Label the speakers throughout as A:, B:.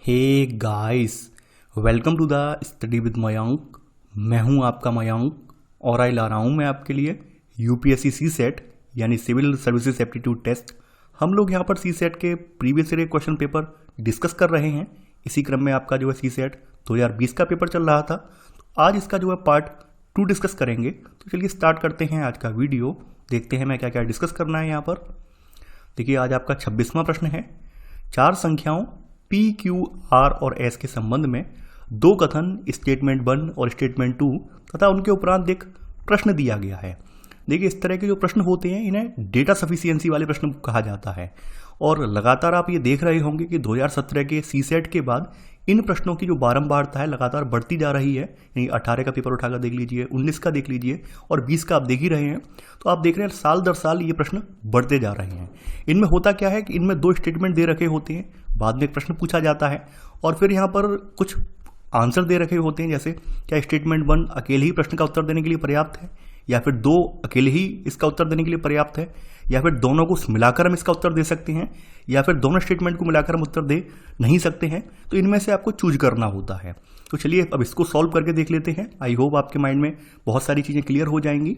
A: Hey guys, welcome to the study with Mayank. मैं हूं आपका मयंक और आई ला रहा हूं मैं आपके लिए यूपीएससी सी सेट यानी सिविल सर्विसेज एप्टीट्यूड टेस्ट। हम लोग यहां पर सी सेट के previous year question paper discuss कर रहे हैं। इसी क्रम में आपका जो है सी सेट 2020 का पेपर चल रहा था, तो आज इसका जो है पार्ट 2 डिस्कस करेंगे। तो चलिए स्टार्ट करते हैं आज का वीडियो। देखते हैं मैं क्या क्या डिस्कस करना है यहाँ पर। देखिए, आज आपका 26वां प्रश्न है। 4 संख्याओं P, Q, R और S के संबंध में 2 कथन स्टेटमेंट 1 और स्टेटमेंट 2 तथा उनके उपरांत एक प्रश्न दिया गया है। देखिए, इस तरह के जो प्रश्न होते हैं इन्हें डेटा सफिशिएंसी वाले प्रश्न कहा जाता है। और लगातार आप ये देख रहे होंगे कि 2017 के सी सेट के बाद इन प्रश्नों की जो बारंबारता है लगातार बढ़ती जा रही है। यानी 18 का पेपर उठाकर देख लीजिए, 19 का देख लीजिए और 20 का आप देख ही रहे हैं। तो आप देख रहे हैं साल दर साल ये प्रश्न बढ़ते जा रहे हैं। इनमें होता क्या है कि इनमें 2 स्टेटमेंट दे रखे होते हैं, बाद में एक प्रश्न पूछा जाता है और फिर यहाँ पर कुछ आंसर दे रखे होते हैं। जैसे क्या स्टेटमेंट 1 अकेले ही प्रश्न का उत्तर देने के लिए पर्याप्त है, या फिर 2 अकेले ही इसका उत्तर देने के लिए पर्याप्त है, या फिर दोनों को मिलाकर हम इसका उत्तर दे सकते हैं, या फिर दोनों स्टेटमेंट को मिलाकर हम उत्तर दे नहीं सकते हैं। तो इनमें से आपको चूज करना होता है। तो चलिए अब इसको सॉल्व करके देख लेते हैं। आई होप आपके माइंड में बहुत सारी चीज़ें क्लियर हो जाएंगी।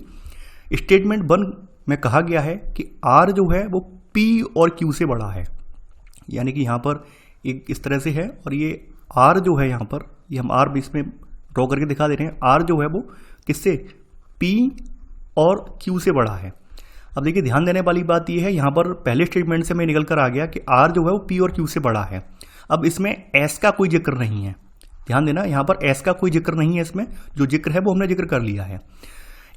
A: स्टेटमेंट 1 में कहा गया है कि R जो है वो P और Q से बड़ा है। यानी कि यहाँ पर एक इस तरह से है और ये R जो है यहाँ पर, ये हम R इसमें ड्रॉ करके दिखा दे रहे हैं। R जो है वो किससे, P और Q से बड़ा है। अब देखिए, ध्यान देने वाली बात यह है, यहाँ पर पहले स्टेटमेंट से मैं निकल कर आ गया कि R जो है वो P और Q से बड़ा है। अब इसमें S का कोई जिक्र नहीं है। ध्यान देना, यहाँ पर S का कोई जिक्र नहीं है। इसमें जो जिक्र है वो हमने जिक्र कर लिया है।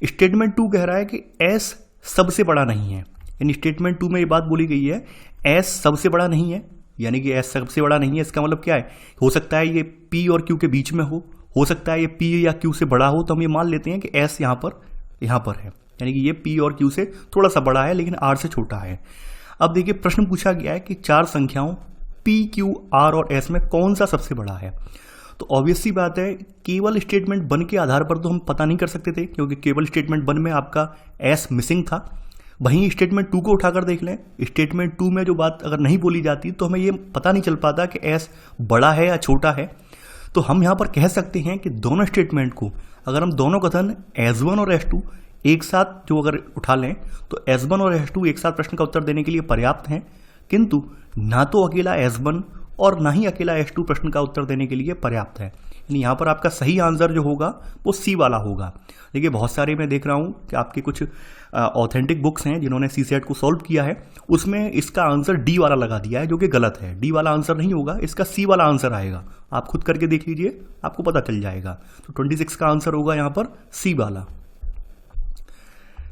A: स्टेटमेंट 2 कह रहा है कि S सबसे बड़ा नहीं है। यानी स्टेटमेंट 2 में ये बात बोली गई है, S सबसे बड़ा नहीं है। यानी कि S सबसे बड़ा नहीं है, इसका मतलब क्या है, हो सकता है ये P और Q के बीच में हो सकता है ये P या Q से बड़ा हो। तो हम ये मान लेते हैं कि S यहाँ पर है। यानी कि ये P और Q से थोड़ा सा बड़ा है लेकिन R से छोटा है। अब देखिए, प्रश्न पूछा गया है कि 4 संख्याओं P, Q, R और S में कौन सा सबसे बड़ा है। तो ऑब्वियस सी बात है, केवल स्टेटमेंट 1 के आधार पर तो हम पता नहीं कर सकते थे, क्योंकि केवल स्टेटमेंट 1 में आपका S मिसिंग था। वहीं स्टेटमेंट 2 को उठाकर देख लें, स्टेटमेंट 2 में जो बात अगर नहीं बोली जाती तो हमें ये पता नहीं चल पाता कि S बड़ा है या छोटा है। तो हम यहाँ पर कह सकते हैं कि दोनों स्टेटमेंट को अगर हम दोनों कथन S1 और S2 एक साथ जो अगर उठा लें तो S1 और S2 एक साथ प्रश्न का उत्तर देने के लिए पर्याप्त हैं, किंतु ना तो अकेला S1 और ना ही अकेला S2 प्रश्न का उत्तर देने के लिए पर्याप्त है। यानी यहाँ पर आपका सही आंसर जो होगा वो C वाला होगा। देखिए, बहुत सारे मैं देख रहा हूँ कि आपके कुछ ऑथेंटिक बुक्स हैं जिन्होंने सी सेट को सॉल्व किया है, उसमें इसका आंसर D वाला लगा दिया है, जो कि गलत है। D वाला आंसर नहीं होगा, इसका C वाला आंसर आएगा। आप खुद करके देख लीजिए, आपको पता चल जाएगा। तो 26 का आंसर होगा यहाँ पर C वाला।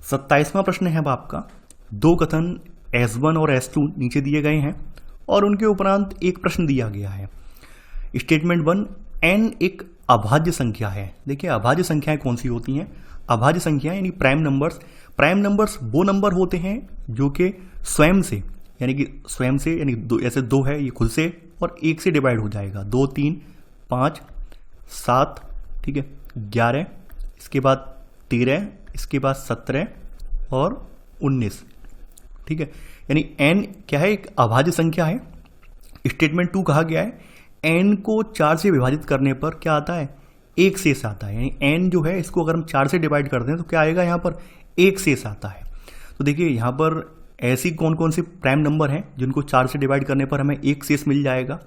A: 27वां प्रश्न है अब आपका। 2 कथन S1 और S2 नीचे दिए गए हैं और उनके उपरांत एक प्रश्न दिया गया है। स्टेटमेंट 1, n एक अभाज्य संख्या है। देखिए, अभाज्य संख्याएं कौन सी होती हैं। अभाज्य संख्याएं यानी प्राइम नंबर्स। प्राइम नंबर्स वो नंबर होते हैं जो कि स्वयं से यानी ऐसे 2 है, ये खुद से और 1 से डिवाइड हो जाएगा। 2, 3, 5, 7, ठीक है, 11, इसके बाद 13, इसके बाद 17 और 19, ठीक है। यानी n क्या है, एक अभाज्य संख्या है। स्टेटमेंट 2 कहा गया है n को 4 से विभाजित करने पर क्या आता है, 1 शेष आता है। यानी n जो है इसको अगर हम 4 से डिवाइड कर दें तो क्या आएगा, यहाँ पर 1 शेष आता है। तो देखिए, यहाँ पर ऐसी कौन कौन से प्राइम नंबर हैं जिनको 4 से डिवाइड करने पर हमें 1 शेष मिल जाएगा।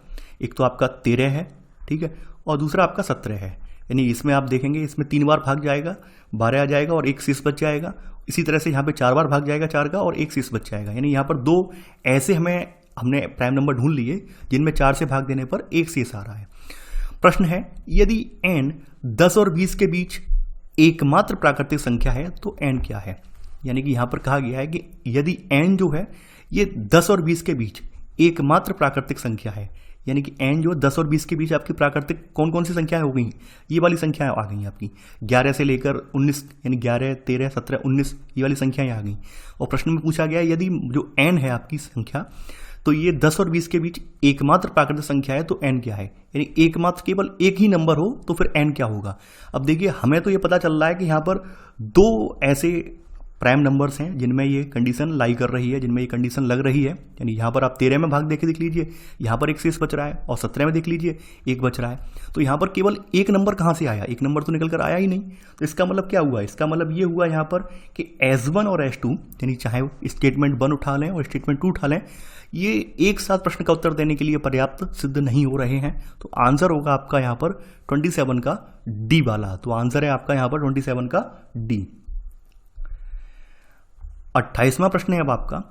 A: एक तो आपका 13 है, ठीक है, और दूसरा आपका 17 है। यानी इसमें आप देखेंगे, इसमें 3 बार भाग जाएगा, 12 आ जाएगा और 1 शेष बच जाएगा। इसी तरह से यहाँ पे 4 बार भाग जाएगा 4 का और 1 शेष बच जाएगा। यानी यहाँ पर 2 ऐसे हमने प्राइम नंबर ढूंढ लिए जिनमें 4 से भाग देने पर 1 शेष आ रहा है। प्रश्न है, यदि n 10 और 20 के बीच एकमात्र प्राकृतिक संख्या है तो n क्या है। यानी कि यहाँ पर कहा गया है कि यदि n जो है ये 10 और 20 के बीच एकमात्र प्राकृतिक संख्या है। यानी कि n जो 10 और 20 के बीच आपकी प्राकृतिक कौन कौन सी संख्याएं हो गई, ये वाली संख्याएं आ गई आपकी 11 से लेकर 19, यानी 11, 13, 17, 19 ये वाली संख्याएं आ गई। और प्रश्न में पूछा गया यदि जो n है आपकी संख्या, तो ये 10 और 20 के बीच एकमात्र प्राकृतिक संख्या है तो n क्या है। यानी एकमात्र केवल एक ही नंबर हो तो फिर n क्या होगा। अब देखिए, हमें तो ये पता चल रहा है कि यहाँ पर 2 ऐसे प्राइम नंबर्स हैं जिनमें ये कंडीशन लाई कर रही है, जिनमें ये कंडीशन लग रही है। यानी यहाँ पर आप 13 में भाग देख लीजिए, यहाँ पर एक शेष बच रहा है, और 17 में देख लीजिए एक बच रहा है। तो यहाँ पर केवल एक नंबर कहाँ से आया, एक नंबर तो निकल कर आया ही नहीं। तो इसका मतलब क्या हुआ, इसका मतलब ये हुआ यहाँ पर कि S1 और S2 यानी चाहे स्टेटमेंट 1 उठा लें और स्टेटमेंट 2 उठा लें, ये एक साथ प्रश्न का उत्तर देने के लिए पर्याप्त सिद्ध नहीं हो रहे हैं। तो आंसर होगा आपका यहाँ पर 27 का डी वाला। तो आंसर है आपका यहाँ पर 27 का डी। 28वां प्रश्न है अब आपका,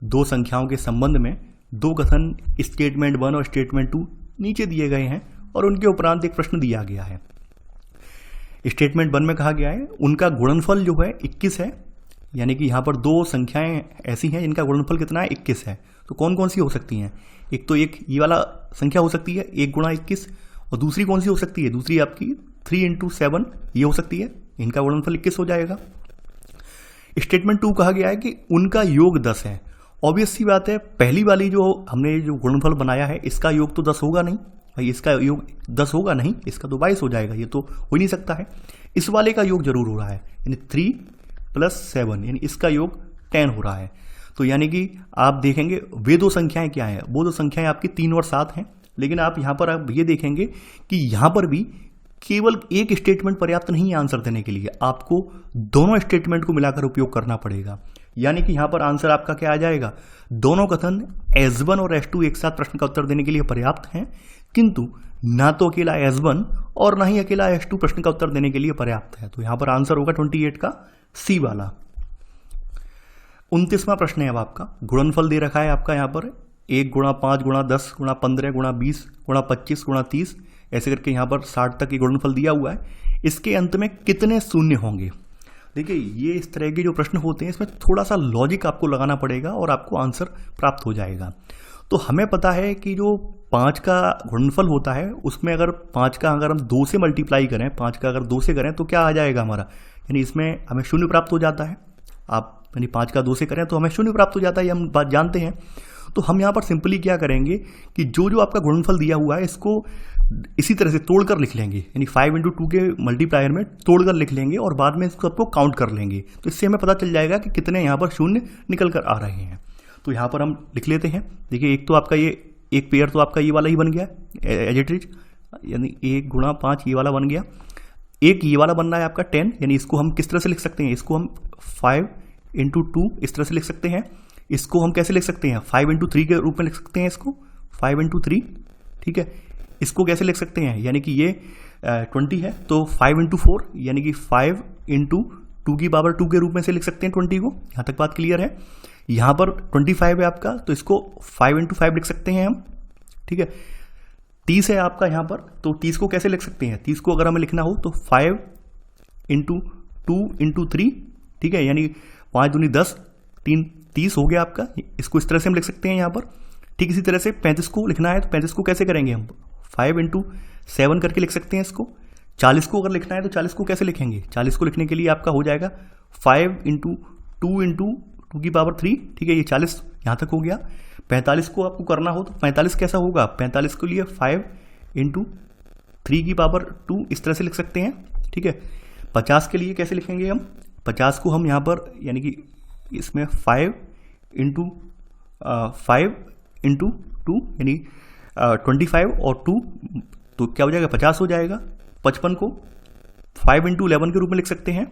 A: दो संख्याओं के संबंध में दो कथन स्टेटमेंट 1 और स्टेटमेंट 2 नीचे दिए गए हैं और उनके उपरांत एक प्रश्न दिया गया है। स्टेटमेंट 1 में कहा गया है उनका गुणनफल जो है 21 है, यानी कि यहाँ पर दो संख्याएं ऐसी हैं जिनका गुणनफल कितना है, 21 है। तो कौन कौन सी हो सकती हैं, एक तो एक ये वाला संख्या हो सकती है 1 गुणा 21, और दूसरी कौन सी हो सकती है, दूसरी आपकी 3 इंटू 7 ये हो सकती है, इनका गुणनफल 21 हो जाएगा। स्टेटमेंट 2 कहा गया है कि उनका योग 10 है। ऑब्वियस सी बात है, पहली वाली जो हमने जो गुणनफल बनाया है इसका योग तो 10 होगा नहीं भाई, इसका योग 10 होगा नहीं, इसका तो 22 हो जाएगा, ये तो हो ही नहीं सकता है। इस वाले का योग जरूर हो रहा है, यानी 3 + 7 यानी इसका योग 10 हो रहा है। तो यानी कि आप देखेंगे वे दो संख्याएं क्या हैं, वो दो संख्याएं आपकी 3 और 7 हैं। लेकिन आप यहां पर आप ये देखेंगे कि यहां पर भी केवल एक स्टेटमेंट पर्याप्त नहीं है आंसर देने के लिए, आपको दोनों स्टेटमेंट को मिलाकर उपयोग करना पड़ेगा। यानी कि यहां पर आंसर आपका क्या आ जाएगा, दोनों कथन S1 और S2 एक साथ प्रश्न का उत्तर देने के लिए पर्याप्त हैं, किंतु ना तो अकेला S1 और ना ही अकेला S2 प्रश्न का उत्तर देने के लिए पर्याप्त है। तो यहां पर आंसर होगा 28 का सी वाला। 29वां प्रश्न है अब आपका, गुणनफल दे रखा है आपका यहाँ पर 1 गुणा 5 गुणा 10 गुणा 15 गुणा 20 गुणा 25 गुणा 30 ऐसे करके यहाँ पर 60 तक ये गुणनफल दिया हुआ है। इसके अंत में कितने शून्य होंगे। देखिए ये इस तरह के जो प्रश्न होते हैं इसमें थोड़ा सा लॉजिक आपको लगाना पड़ेगा और आपको आंसर प्राप्त हो जाएगा। तो हमें पता है कि जो 5 का गुणनफल होता है उसमें अगर 5 का अगर हम 2 से मल्टीप्लाई करें, 5 का अगर 2 से करें तो क्या आ जाएगा हमारा, यानी इसमें हमें शून्य प्राप्त हो जाता है। आप यानी 5 का 2 से करें तो हमें शून्य प्राप्त हो जाता है, ये हम बात जानते हैं। तो हम यहाँ पर सिंपली क्या करेंगे कि जो जो आपका गुणनफल दिया हुआ है इसको इसी तरह से तोड़कर लिख लेंगे, यानी 5 × 2 के मल्टीप्लायर में तोड़कर लिख लेंगे और बाद में इसको सबको काउंट कर लेंगे। तो इससे हमें पता चल जाएगा कि कितने यहाँ पर शून्य निकल कर आ रहे हैं। तो यहाँ पर हम लिख लेते हैं। देखिए एक तो आपका ये एक पेयर तो आपका ये वाला ही बन गया एज इट इज, यानी 1 गुणा 5 ये वाला बन गया। एक ये वाला बन रहा है आपका 10, यानी इसको हम किस तरह से लिख सकते हैं, इसको हम 5 × 2 इस तरह से लिख सकते हैं। इसको हम कैसे लिख सकते हैं, 5 × 3 के रूप में लिख सकते हैं, इसको 5 × 3, ठीक है। इसको कैसे लिख सकते हैं, यानी कि ये 20 है तो 5 × 4 यानी कि 5 × 2 की पावर 2 के रूप में से लिख सकते हैं 20 को। यहाँ तक बात क्लियर है। यहाँ पर 25 है आपका तो इसको 5 × 5 लिख सकते हैं हम, ठीक है। 30 है आपका यहाँ पर, तो 30 को कैसे लिख सकते हैं, 30 को अगर हमें लिखना हो तो 5 × 2 × 3, ठीक है, यानी 5 दूनी 10 3 30 हो गया आपका। इसको इस तरह से हम लिख सकते हैं यहाँ पर। ठीक इसी तरह से 35 को लिखना है तो 35 को कैसे करेंगे हम, 5 × 7 करके लिख सकते हैं इसको। 40 को अगर लिखना है तो 40 को कैसे लिखेंगे, 40 को लिखने के लिए आपका हो जाएगा 5 × 2 × 2 की पावर 3, ठीक है, ये 40 यहाँ तक हो गया। 45 को आपको करना हो तो 45 कैसा होगा, 45 के लिए 5 × 3 की पावर 2 इस तरह से लिख सकते हैं, ठीक है। 50 के लिए कैसे लिखेंगे हम, 50 को हम यहाँ पर यानी कि इसमें 5 × 2 यानी 25 और 2 तो क्या हो जाएगा 50 हो जाएगा। 55 को 5 × 11 के रूप में लिख सकते हैं,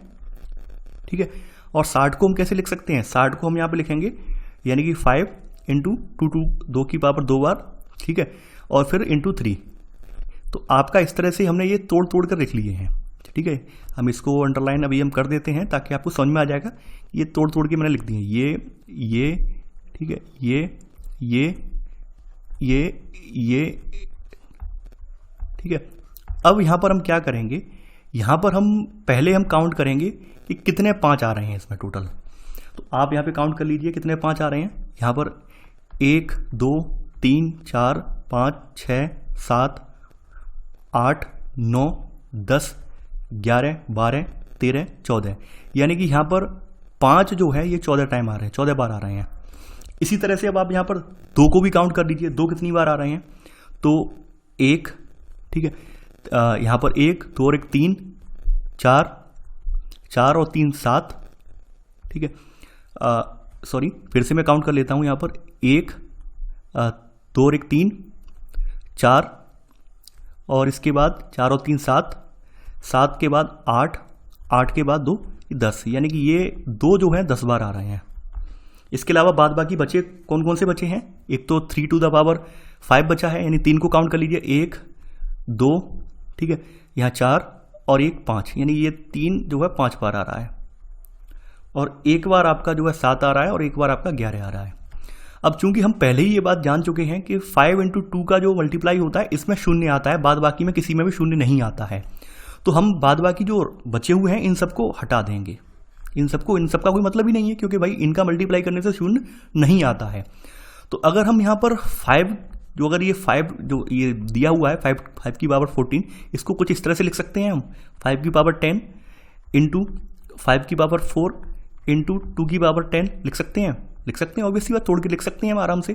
A: ठीक है। और 60 को हम कैसे लिख सकते हैं, 60 को हम यहाँ पे लिखेंगे यानी कि 5 × 2 की पावर 2 बार, ठीक है, और फिर × 3। तो आपका इस तरह से हमने ये तोड़ तोड़ कर लिख लिए हैं, ठीक है। हम इसको अंडरलाइन अभी हम कर देते हैं ताकि आपको समझ में आ जाएगा। ये तोड़ तोड़ के मैंने लिख दिए, ये ठीक है, ये ठीक है। अब यहाँ पर हम क्या करेंगे, यहाँ पर हम पहले हम काउंट करेंगे कि कितने 5 आ रहे हैं इसमें टोटल। तो आप यहाँ पे काउंट कर लीजिए कितने 5 आ रहे हैं। यहाँ पर 1 2 3 4 5 6 7 8 9 10 11 12 13 14, यानी कि यहाँ पर 5 जो है ये 14 टाइम आ रहे हैं, 14 बार आ रहे हैं। इसी तरह से अब आप यहाँ पर 2 को भी काउंट कर लीजिए, 2 कितनी बार आ रहे हैं, तो 1, ठीक है, यहाँ पर 1 2 और 1 3 4 4 और 3 7, ठीक है, सॉरी फिर से मैं काउंट कर लेता हूँ यहाँ पर, 1 2 और 1 3 4, और इसके बाद 4 और 3 7, 7 के बाद 8, 8 के बाद 2 10, यानी कि ये 2 जो हैं 10 बार आ रहे हैं। इसके अलावा बाद बाकी बचे कौन कौन से बचे हैं, एक तो 3 टू द पावर 5 बचा है, यानी 3 को काउंट कर लीजिए, 1 2, ठीक है, यहाँ 4 और 1 5, यानी ये 3 जो है 5 बार आ रहा है, और एक बार आपका जो है 7 आ रहा है, और एक बार आपका 11 आ रहा है। अब चूंकि हम पहले ही ये बात जान चुके हैं कि 5 × 2 का जो मल्टीप्लाई होता है इसमें शून्य आता है, बाद बाकी में किसी में भी शून्य नहीं आता है, तो हम बाद बाकी जो बचे हुए हैं इन सबको हटा देंगे। इन सबका कोई मतलब ही नहीं है, क्योंकि भाई इनका मल्टीप्लाई करने से शून्य नहीं आता है। तो अगर हम यहाँ पर 5 जो, अगर ये 5 जो ये दिया हुआ है 5 की पावर 14, इसको कुछ इस तरह से लिख सकते हैं हम, 5 की पावर 10 इंटू 5 की पावर 4 इंटू 2 की पावर 10 लिख सकते हैं ऑब्वियसली बात, तोड़ के लिख सकते हैं हम आराम से।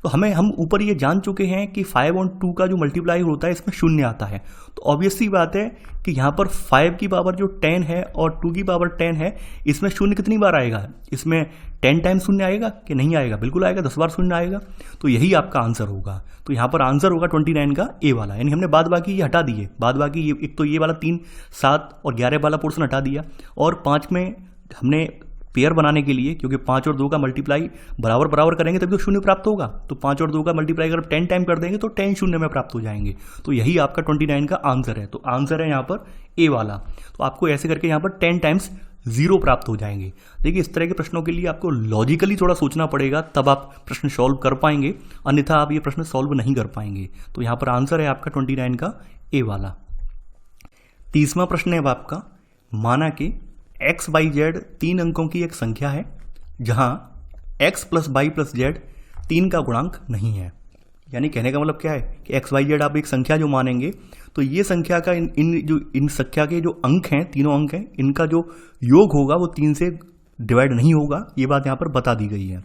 A: तो हम ऊपर ये जान चुके हैं कि 5 और 2 का जो मल्टीप्लाई होता है इसमें शून्य आता है, तो ऑब्वियसली बात है कि यहाँ पर 5 की पावर जो 10 है और 2 की पावर 10 है, इसमें शून्य कितनी बार आएगा, इसमें 10 टाइम्स शून्य आएगा कि नहीं आएगा, बिल्कुल आएगा, 10 बार शून्य आएगा। तो यही आपका आंसर होगा। तो यहाँ पर आंसर होगा 29 का ए वाला, यानी हमने बाद बाकी ये हटा दिए, बाद बाकी एक तो ये वाला 3 7 और 11 वाला पोर्शन हटा दिया, और 5 में हमने पेयर बनाने के लिए, क्योंकि 5 और 2 का मल्टीप्लाई बराबर बराबर करेंगे तभी तो शून्य प्राप्त होगा, तो 5 और 2 का मल्टीप्लाई अगर 10 टाइम कर देंगे तो 10 शून्य में प्राप्त हो जाएंगे। तो यही आपका 29 का आंसर है। तो आंसर है यहाँ पर ए वाला। तो आपको ऐसे करके यहाँ पर 10 टाइम्स 0 प्राप्त हो जाएंगे। देखिए इस तरह के प्रश्नों के लिए आपको लॉजिकली थोड़ा सोचना पड़ेगा, तब आप प्रश्न सॉल्व कर पाएंगे, अन्यथा आप ये प्रश्न सॉल्व नहीं कर पाएंगे। तो यहाँ पर आंसर है आपका 29 का ए वाला। 30वां प्रश्न है अब आपका, माना कि x बाई जेड 3 अंकों की एक संख्या है जहां x plus by plus Z 3 का गुणांक नहीं है। यानी कहने का मतलब क्या है कि x बाई जेड आप एक संख्या जो मानेंगे, तो ये संख्या का इन संख्या के जो अंक हैं, तीनों अंक हैं, इनका जो योग होगा वो 3 से डिवाइड नहीं होगा, ये बात यहाँ पर बता दी गई है।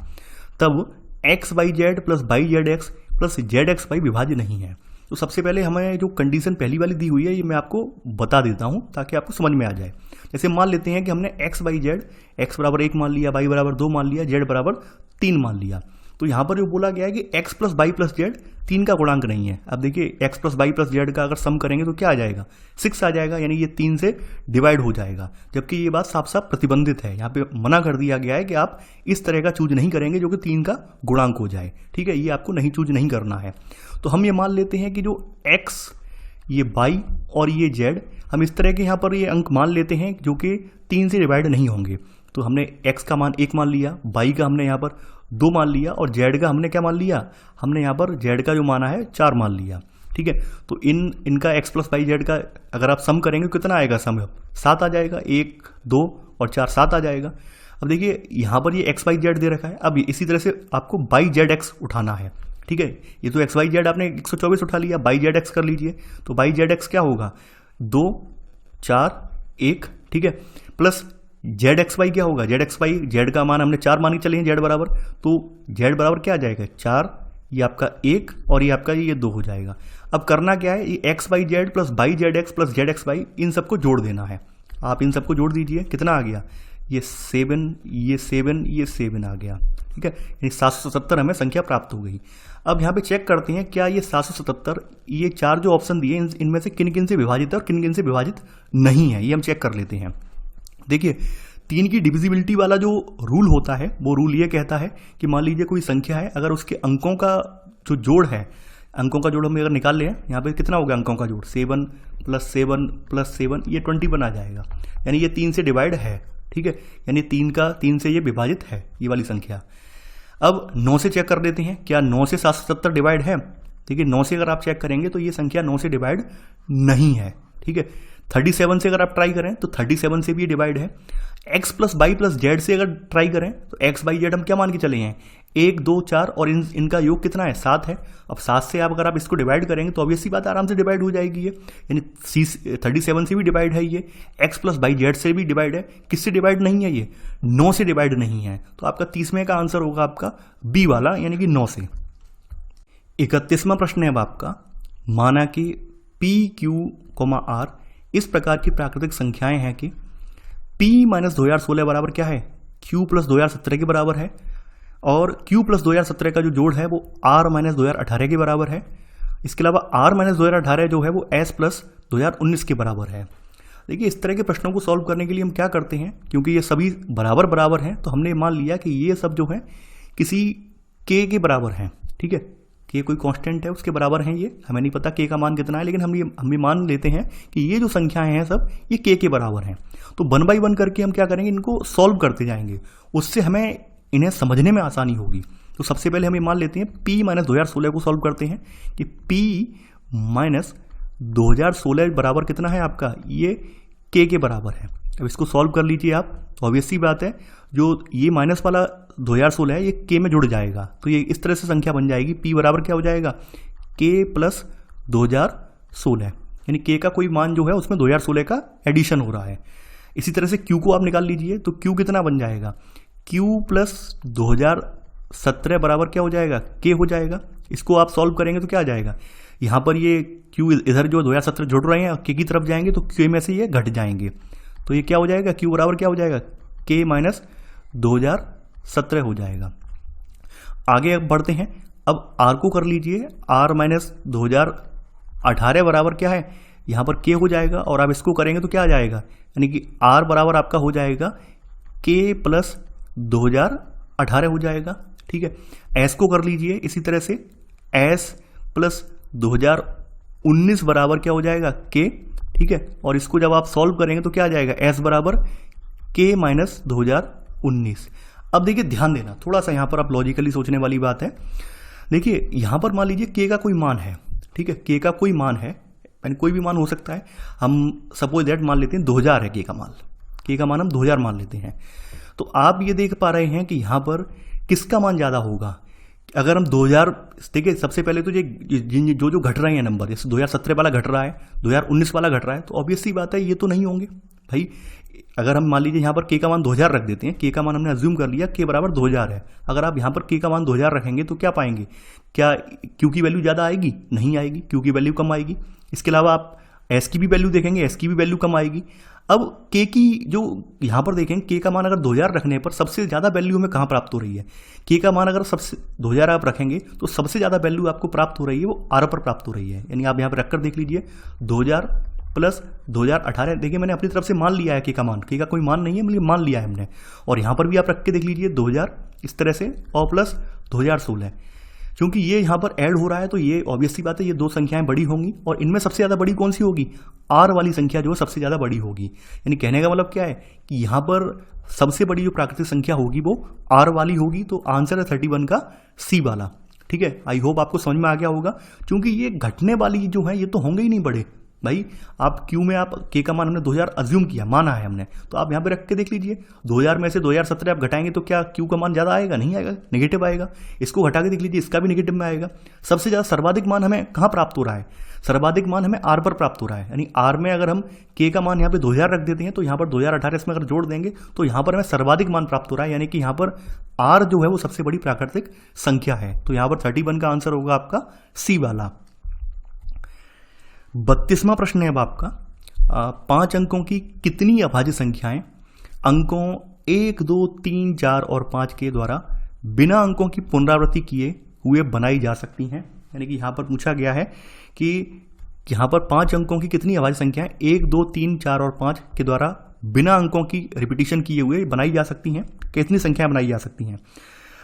A: तब x Y Z plus Y Z X plus Z X Y विभाज्य नहीं है। तो सबसे पहले हमें जो कंडीशन पहली वाली दी हुई है ये मैं आपको बता देता हूँ ताकि आपको समझ में आ जाए। जैसे मान लेते हैं कि हमने x बाई जेड, x बराबर 1 मान लिया, y बराबर 2 मान लिया, z बराबर 3 मान लिया। तो यहाँ पर जो बोला गया है कि x plus by plus Z 3 का गुणांक नहीं है। अब देखिए x plus by plus Z का अगर सम करेंगे तो क्या आ जाएगा, 6 आ जाएगा, यानी ये 3 से डिवाइड हो जाएगा। जबकि ये बात साफ साफ प्रतिबंधित है, यहाँ पे मना कर दिया गया है कि आप इस तरह का चूज नहीं करेंगे जो कि 3 का गुणांक हो जाए। ठीक है, ये आपको नहीं चूज नहीं करना है। तो हम ये मान लेते हैं कि जो x, ये y और ये z, हम इस तरह के यहाँ पर ये अंक मान लेते हैं जो कि 3 से डिवाइड नहीं होंगे। तो हमने x का मान 1 मान लिया, y का हमने यहाँ पर 2 मान लिया, और z का हमने क्या मान लिया, हमने यहाँ पर z का जो माना है 4 मान लिया। ठीक है, तो इनका x प्लस बाई जेड का अगर आप सम करेंगे कितना आएगा, सम 7 आ जाएगा, 1 2 और 4 7 आ जाएगा। अब देखिए यहाँ पर ये x बाई जेड दे रखा है, अब इसी तरह से आपको बाई जेड एक्स उठाना है। ठीक है, ये तो एक्स वाई जेड आपने 124 उठा लिया, बाई जेड एक्स कर लीजिए। तो बाई जेड एक्स क्या होगा, 2 4 1, ठीक है, प्लस जेड एक्स वाई क्या होगा, जेड एक्स वाई, जेड का मान हमने 4 मान के चले हैं जेड बराबर, तो जेड बराबर क्या आ जाएगा 4, ये आपका 1 और ये आपका ये 2 हो जाएगा। अब करना क्या है, ये X Y Z plus Y Z X plus Z X Y, इन सबको जोड़ देना है। आप इन सबको जोड़ दीजिए, कितना आ गया, ये 7 ये 7 ये 7 आ गया। ठीक है, यानी 777 हमें संख्या प्राप्त हो गई। अब यहाँ पे चेक करते हैं क्या ये 777, ये 4 जो ऑप्शन दिए इनमें से किन किन से विभाजित है और किन किन से विभाजित नहीं है, ये हम चेक कर लेते हैं। देखिए 3 की डिविजिबिलिटी वाला जो रूल होता है वो रूल ये कहता है कि मान लीजिए कोई संख्या है, अगर उसके अंकों का जो जोड़ है, अंकों का जोड़ हम अगर निकाल लें, यहाँ पे कितना हो गया अंकों का जोड़, 7 प्लस 7 प्लस 7, ये 21 आ जाएगा, यानी ये 3 से डिवाइड है। ठीक है, यानी 3 से ये विभाजित है ये वाली संख्या। अब 9 से चेक कर देते हैं, क्या 9 से 777 डिवाइड है। देखिए 9 से अगर आप चेक करेंगे तो ये संख्या 9 से डिवाइड नहीं है। ठीक है, 37 से अगर आप ट्राई करें तो 37 से भी ये डिवाइड है। x plus by plus Z से अगर ट्राई करें तो x बाई जेड हम क्या मान के चले हैं, 1 2 4 और इनका योग कितना है, 7 है। अब 7 से अगर आप इसको डिवाइड करेंगे तो ऑब्वियसली बात आराम से डिवाइड हो जाएगी ये, यानी 37 से भी डिवाइड है ये, x प्लस बाई जेड से भी डिवाइड है। किससे डिवाइड नहीं है, ये 9 से डिवाइड नहीं है। तो आपका 30वें का आंसर होगा आपका बी वाला, यानी कि 9 से। 31वां प्रश्न है अब आपका, माना कि p q, r इस प्रकार की प्राकृतिक संख्याएं हैं कि p माइनस 2016 बराबर क्या है, Q प्लस 2017 के बराबर है, और Q प्लस 2017 का जो जोड़ है वो R माइनस 2018 के बराबर है। इसके अलावा R माइनस 2018 जो है वो S प्लस 2019 के बराबर है। देखिए, इस तरह के प्रश्नों को सॉल्व करने के लिए हम क्या करते हैं, क्योंकि ये सभी बराबर बराबर हैं, तो हमने मान लिया कि ये सब जो है किसी K के बराबर हैं। ठीक है, K कोई कांस्टेंट है उसके बराबर हैं। ये हमें नहीं पता K का मान कितना है, लेकिन हम ये मान लेते हैं कि ये जो संख्याएं हैं सब ये K के बराबर हैं। तो 1 बाई 1 करके हम क्या करेंगे, इनको सॉल्व करते जाएंगे, उससे हमें इन्हें समझने में आसानी होगी। तो सबसे पहले हम ये मान लेते हैं P माइनस 2016 को सॉल्व करते हैं कि P माइनस 2016 बराबर कितना है आपका, ये K के बराबर है। अब इसको सॉल्व कर लीजिए आप, ऑब्वियस सी बात है, जो ये माइनस वाला 2016 है ये K में जुड़ जाएगा, तो ये इस तरह से संख्या बन जाएगी। P बराबर क्या हो जाएगा, K प्लस 2016, यानी K का कोई मान जो है उसमें 2016 का एडिशन हो रहा है। इसी तरह से Q को आप निकाल लीजिए, तो Q कितना बन जाएगा, Q प्लस 2017 बराबर क्या हो जाएगा, K हो जाएगा। इसको आप सॉल्व करेंगे तो क्या आ जाएगा, यहाँ पर ये Q इधर जो 2017 जुड़ रहे हैं K की तरफ जाएंगे तो Q में से ये घट जाएंगे, तो ये क्या हो जाएगा, Q बराबर क्या हो जाएगा, K माइनस 2017 हो जाएगा। आगे अब बढ़ते हैं, अब R को कर लीजिए, R माइनस 2018 बराबर क्या है, यहाँ पर K हो जाएगा, और आप इसको करेंगे तो क्या आ जाएगा, यानी कि R बराबर आपका हो जाएगा K प्लस 2018 हो जाएगा। ठीक है, S को कर लीजिए इसी तरह से, S प्लस 2019 बराबर क्या हो जाएगा, K। ठीक है, और इसको जब आप सॉल्व करेंगे तो क्या आ जाएगा, S बराबर K माइनस 2019। अब देखिए, ध्यान देना थोड़ा सा, यहाँ पर आप लॉजिकली सोचने वाली बात है। देखिए, यहाँ पर मान लीजिए K का कोई मान है। ठीक है, K का कोई मान है, यानी कोई भी मान हो सकता है। हम सपोज दैट मान लेते हैं 2000 है K का मान, K का मान हम 2000 मान लेते हैं। तो आप ये देख पा रहे हैं कि यहाँ पर किसका मान ज़्यादा होगा। अगर हम 2000, देखिए सबसे पहले तो ये जो घट रहे हैं नंबर, जैसे 2017 वाला घट रहा है, 2019 वाला घट रहा है, तो ऑब्वियस सी बात है ये तो नहीं होंगे भाई। अगर हम मान लीजिए यहाँ पर K का मान 2000 रख देते हैं, K का मान हमने अज्यूम कर लिया K बराबर 2000 है। अगर आप यहाँ पर K का मान 2000 रखेंगे तो क्या पाएंगे, क्या Q की वैल्यू ज़्यादा आएगी, नहीं आएगी, Q की वैल्यू कम आएगी। इसके अलावा आप S की भी वैल्यू देखेंगे, S की भी वैल्यू कम आएगी। अब K की जो यहाँ पर देखें, K का मान अगर 2000 रखने पर सबसे ज़्यादा वैल्यू हमें कहाँ प्राप्त हो रही है, K का मान अगर सबसे 2000 आप रखेंगे तो सबसे ज़्यादा वैल्यू आपको प्राप्त हो रही है वो R पर प्राप्त हो रही है। यानी आप यहाँ पर रखकर देख लीजिए, 2000 प्लस 2018, देखिए मैंने अपनी तरफ से मान लिया है K का मान, K का कोई मान नहीं है, मतलब मान लिया है हमने। और यहाँ पर भी आप रख के देख लीजिए 2000 इस तरह से, और प्लस 2016, क्योंकि ये यहाँ पर ऐड हो रहा है तो ये ऑब्वियस सी बात है ये दो संख्याएं बड़ी होंगी, और इनमें सबसे ज़्यादा बड़ी कौन सी होगी, R वाली संख्या जो है सबसे ज़्यादा बड़ी होगी। यानी कहने का मतलब क्या है कि यहाँ पर सबसे बड़ी जो प्राकृतिक संख्या होगी वो R वाली होगी, तो आंसर है 31 का C वाला। ठीक है, आई होप आपको समझ में आ गया होगा, क्योंकि ये घटने वाली जो है ये तो होंगे ही नहीं बड़े भाई। आप Q में आप K का मान हमने 2000 अज्यूम किया, माना है हमने, तो आप यहाँ पे रख के देख लीजिए, 2000 में से 2017 आप घटाएंगे तो क्या Q का मान ज़्यादा आएगा, नहीं आएगा, नेगेटिव आएगा। इसको घटा के देख लीजिए, इसका भी नेगेटिव में आएगा। सबसे ज़्यादा सर्वाधिक मान हमें कहाँ प्राप्त हो रहा है, सर्वाधिक मान हमें R पर प्राप्त हो रहा है। यानी R में अगर हम K का मान यहाँ पे 2000 रख देते हैं तो यहाँ पर 2018 इसमें अगर जोड़ देंगे तो यहाँ पर हमें सर्वाधिक मान प्राप्त हो रहा है, यानी कि यहाँ पर R जो है वो सबसे बड़ी प्राकृतिक संख्या है। तो यहाँ पर 31 का आंसर होगा आपका C वाला। 32वां प्रश्न है अब आपका, 5 अंकों की कितनी अभाज्य संख्याएं अंकों 1, 2, 3, 4 और 5 के द्वारा बिना अंकों की पुनरावृत्ति किए हुए बनाई जा सकती हैं। यानी कि यहाँ पर पूछा गया है कि यहाँ पर 5 अंकों की कितनी अभाज्य संख्याएं 1, 2, 3, 4 और 5 के द्वारा बिना अंकों की रिपीटिशन किए हुए बनाई जा सकती हैं, कितनी संख्याएं बनाई जा सकती हैं।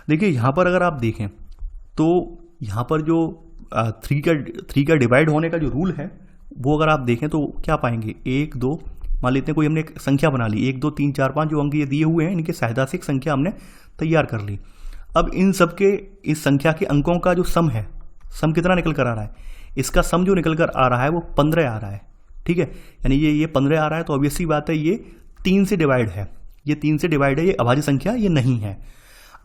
A: देखिए यहाँ पर अगर आप देखें तो यहाँ पर जो 3 का डिवाइड होने का जो रूल है वो अगर आप देखें तो क्या पाएंगे, 1, 2, मान लेते हैं कोई हमने एक संख्या बना ली, 1, 2, 3, 4, 5 जो अंक ये दिए हुए हैं इनके सहायता से एक संख्या हमने तैयार कर ली। अब इन सब के इस संख्या के अंकों का जो सम है, सम कितना निकल कर आ रहा है, इसका सम जो निकल कर आ रहा है वो 15 आ रहा है। ठीक है, यानी ये 15 आ रहा है, तो ऑब्वियस सी बात है ये 3 से डिवाइड है, ये 3 से डिवाइड है, ये अभाज्य संख्या ये नहीं है।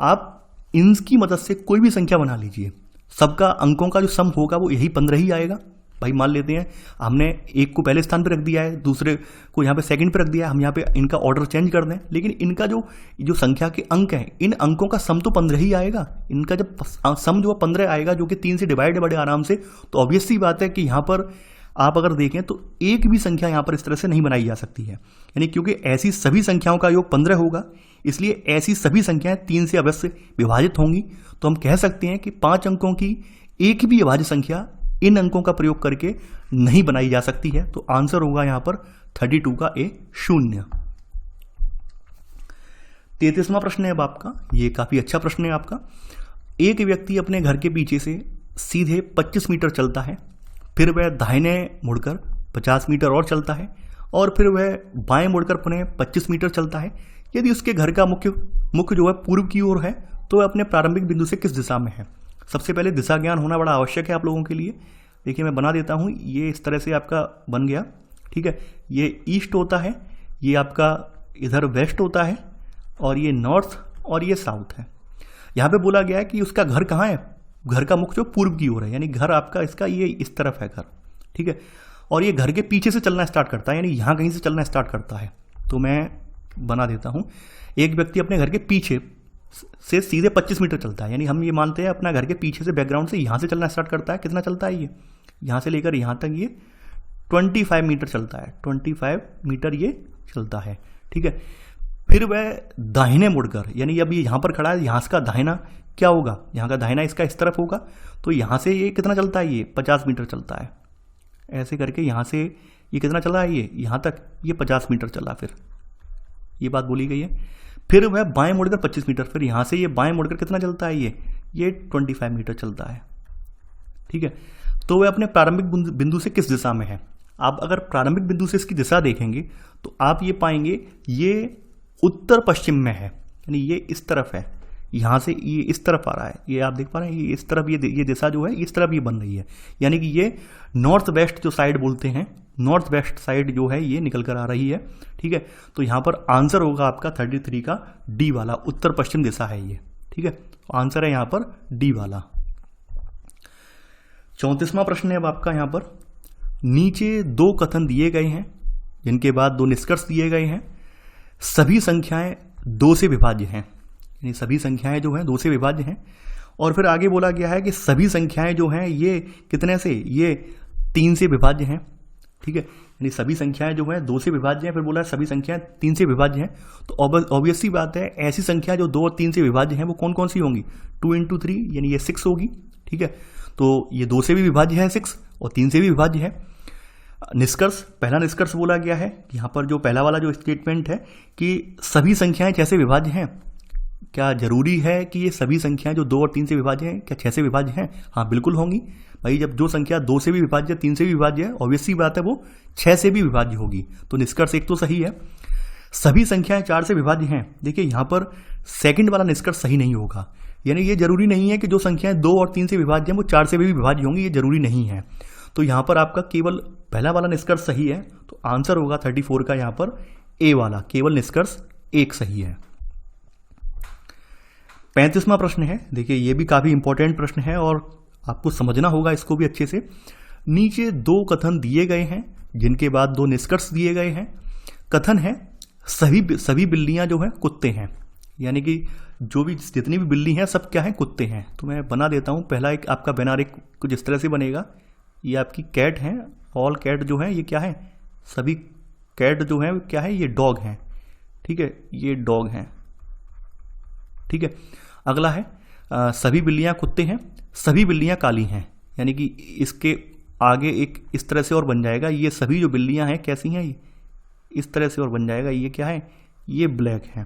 A: आप इनकी मदद से कोई भी संख्या बना लीजिए, सबका अंकों का जो सम होगा वो यही 15 ही आएगा। भाई मान लेते हैं हमने एक को पहले स्थान पर रख दिया है, दूसरे को यहाँ पे सेकंड पर रख दिया है, हम यहाँ पे इनका ऑर्डर चेंज कर दें, लेकिन इनका जो संख्या के अंक हैं इन अंकों का सम तो 15 ही आएगा। इनका जब सम जो 15 आएगा जो कि 3 से डिवाइड है बड़े आराम से, तो ऑब्वियस सी बात है कि यहाँ पर आप अगर देखें तो एक भी संख्या यहाँ पर इस तरह से नहीं बनाई जा सकती है। यानी क्योंकि ऐसी सभी संख्याओं का योग 15 होगा, इसलिए ऐसी सभी संख्याएं 3 से अवश्य विभाजित होंगी। तो हम कह सकते हैं कि 5 अंकों की एक भी अभाज्य संख्या इन अंकों का प्रयोग करके नहीं बनाई जा सकती है। तो आंसर होगा यहां पर 32 का ए 0। 33वां प्रश्न है अब आपका, ये काफी अच्छा प्रश्न है आपका। एक व्यक्ति अपने घर के पीछे से सीधे 25 मीटर चलता है, फिर वह दाहिने मुड़कर 50 मीटर और चलता है, और फिर वह बाएं मुड़कर पुनः 25 मीटर चलता है। यदि उसके घर का मुख्य जो है पूर्व की ओर है, तो वह अपने प्रारंभिक बिंदु से किस दिशा में है। सबसे पहले दिशा ज्ञान होना बड़ा आवश्यक है आप लोगों के लिए। देखिए मैं बना देता हूँ, ये इस तरह से आपका बन गया, ठीक है। ये ईस्ट होता है, ये आपका इधर वेस्ट होता है, और ये नॉर्थ और ये साउथ है। यहाँ पे बोला गया है कि उसका घर कहाँ है, घर का मुख्य जो पूर्व की ओर है, यानी घर आपका इसका ये इस तरफ है घर, ठीक है। और ये घर के पीछे से चलना स्टार्ट करता है, यानी यहाँ कहीं से चलना स्टार्ट करता है। तो मैं बना देता हूँ, एक व्यक्ति अपने घर के पीछे से सीधे 25 मीटर चलता है, यानी हम ये मानते हैं अपना घर के पीछे से बैकग्राउंड से यहाँ से चलना स्टार्ट करता है। कितना चलता है ये, यहाँ से लेकर यहाँ तक ये 25 मीटर चलता है, 25 मीटर ये चलता है, ठीक है। फिर वह दाहिने मुड़कर, यानी अब ये यहाँ पर खड़ा है, यहाँ का दाहिना क्या होगा, यहाँ का दाहिना इसका इस तरफ होगा, तो यहाँ से ये कितना चलता है, ये 50 मीटर चलता है। ऐसे करके यहाँ से ये कितना चला है, ये यहाँ तक ये 50 मीटर चला, फिर ये बात बोली गई है। फिर वह बाएं मुड़कर 25 मीटर, फिर यहाँ से ये बाएं मुड़कर कितना चलता है, ये 25 मीटर चलता है, ठीक है। तो वह अपने प्रारंभिक बिंदु से किस दिशा में है। आप अगर प्रारंभिक बिंदु से इसकी दिशा देखेंगे तो आप ये पाएंगे ये उत्तर पश्चिम में है, यानी ये इस तरफ है, यहाँ से ये इस तरफ आ रहा है, ये आप देख पा रहे हैं, ये इस तरफ ये दिशा जो है इस तरफ ये बन रही है, यानी कि ये नॉर्थ वेस्ट जो साइड बोलते हैं, नॉर्थ वेस्ट साइड जो है ये निकल कर आ रही है, ठीक है। तो यहाँ पर आंसर होगा आपका 33 का डी वाला, उत्तर पश्चिम दिशा है ये, ठीक है। तो आंसर है यहाँ पर डी वाला। 34वां प्रश्न है अब आपका यहाँ पर, नीचे 2 कथन दिए गए हैं जिनके बाद 2 निष्कर्ष दिए गए हैं। सभी संख्याएं 2 से विभाज्य हैं, यानी सभी संख्याएं जो हैं 2 से विभाज्य हैं। और फिर आगे बोला गया है कि सभी संख्याएं जो हैं ये कितने से, ये 3 से विभाज्य हैं, ठीक है। यानी सभी संख्याएं जो हैं 2 से विभाज्य हैं, फिर बोला सभी संख्याएं 3 से विभाज्य हैं। तो ऑब्वियसली बात है, ऐसी संख्या जो 2 और 3 से विभाज्य हैं वो कौन कौन सी होंगी, 2 × 3 यानी ये 6 होगी, ठीक है। तो ये 2 से भी विभाज्य है 6, और 3 से भी विभाज्य है। निष्कर्ष, पहला निष्कर्ष बोला गया है यहाँ पर, जो पहला वाला जो स्टेटमेंट है कि सभी संख्याएं 6 से विभाज्य हैं। क्या जरूरी है कि ये सभी संख्याएं जो 2 और 3 से विभाज्य हैं क्या 6 से विभाज्य हैं? हाँ बिल्कुल होंगी भाई, जब जो संख्या 2 से भी विभाज्य 3 से भी विभाज्य है, ऑब्वियसली बात है वो 6 से भी विभाज्य होगी। तो निष्कर्ष एक तो सही है। सभी संख्याएं 4 से विभाज्य हैं, देखिए यहाँ पर सेकंड वाला निष्कर्ष सही नहीं होगा, यानी ये जरूरी नहीं है कि जो संख्याएं 2 और 3 से विभाज्य हैं वो 4 से भी विभाज्य होंगी, ये जरूरी नहीं है। तो यहाँ पर आपका केवल पहला वाला निष्कर्ष सही है, तो आंसर होगा 34 का यहाँ पर ए वाला, केवल निष्कर्ष एक सही है। 35वां प्रश्न है, देखिए ये भी काफी इंपॉर्टेंट प्रश्न है और आपको समझना होगा इसको भी अच्छे से। नीचे 2 कथन दिए गए हैं जिनके बाद 2 निष्कर्ष दिए गए हैं। कथन है सभी बिल्लियां जो हैं कुत्ते हैं, यानी कि जो भी जितनी भी बिल्ली हैं सब क्या हैं, कुत्ते हैं। तो मैं बना देता हूं, पहला एक आपका बैनर कुछ इस तरह से बनेगा, ये आपकी कैट है, ऑल कैट जो है ये क्या है, सभी कैट जो है क्या है, ये डॉग हैं, ठीक है, ये डॉग हैं, ठीक है। अगला है सभी बिल्लियां कुत्ते हैं, सभी बिल्लियां काली हैं, यानी कि इसके आगे एक इस तरह से और बन जाएगा, ये सभी जो बिल्लियां हैं कैसी हैं, ये इस तरह से और बन जाएगा, ये क्या है, ये ब्लैक है,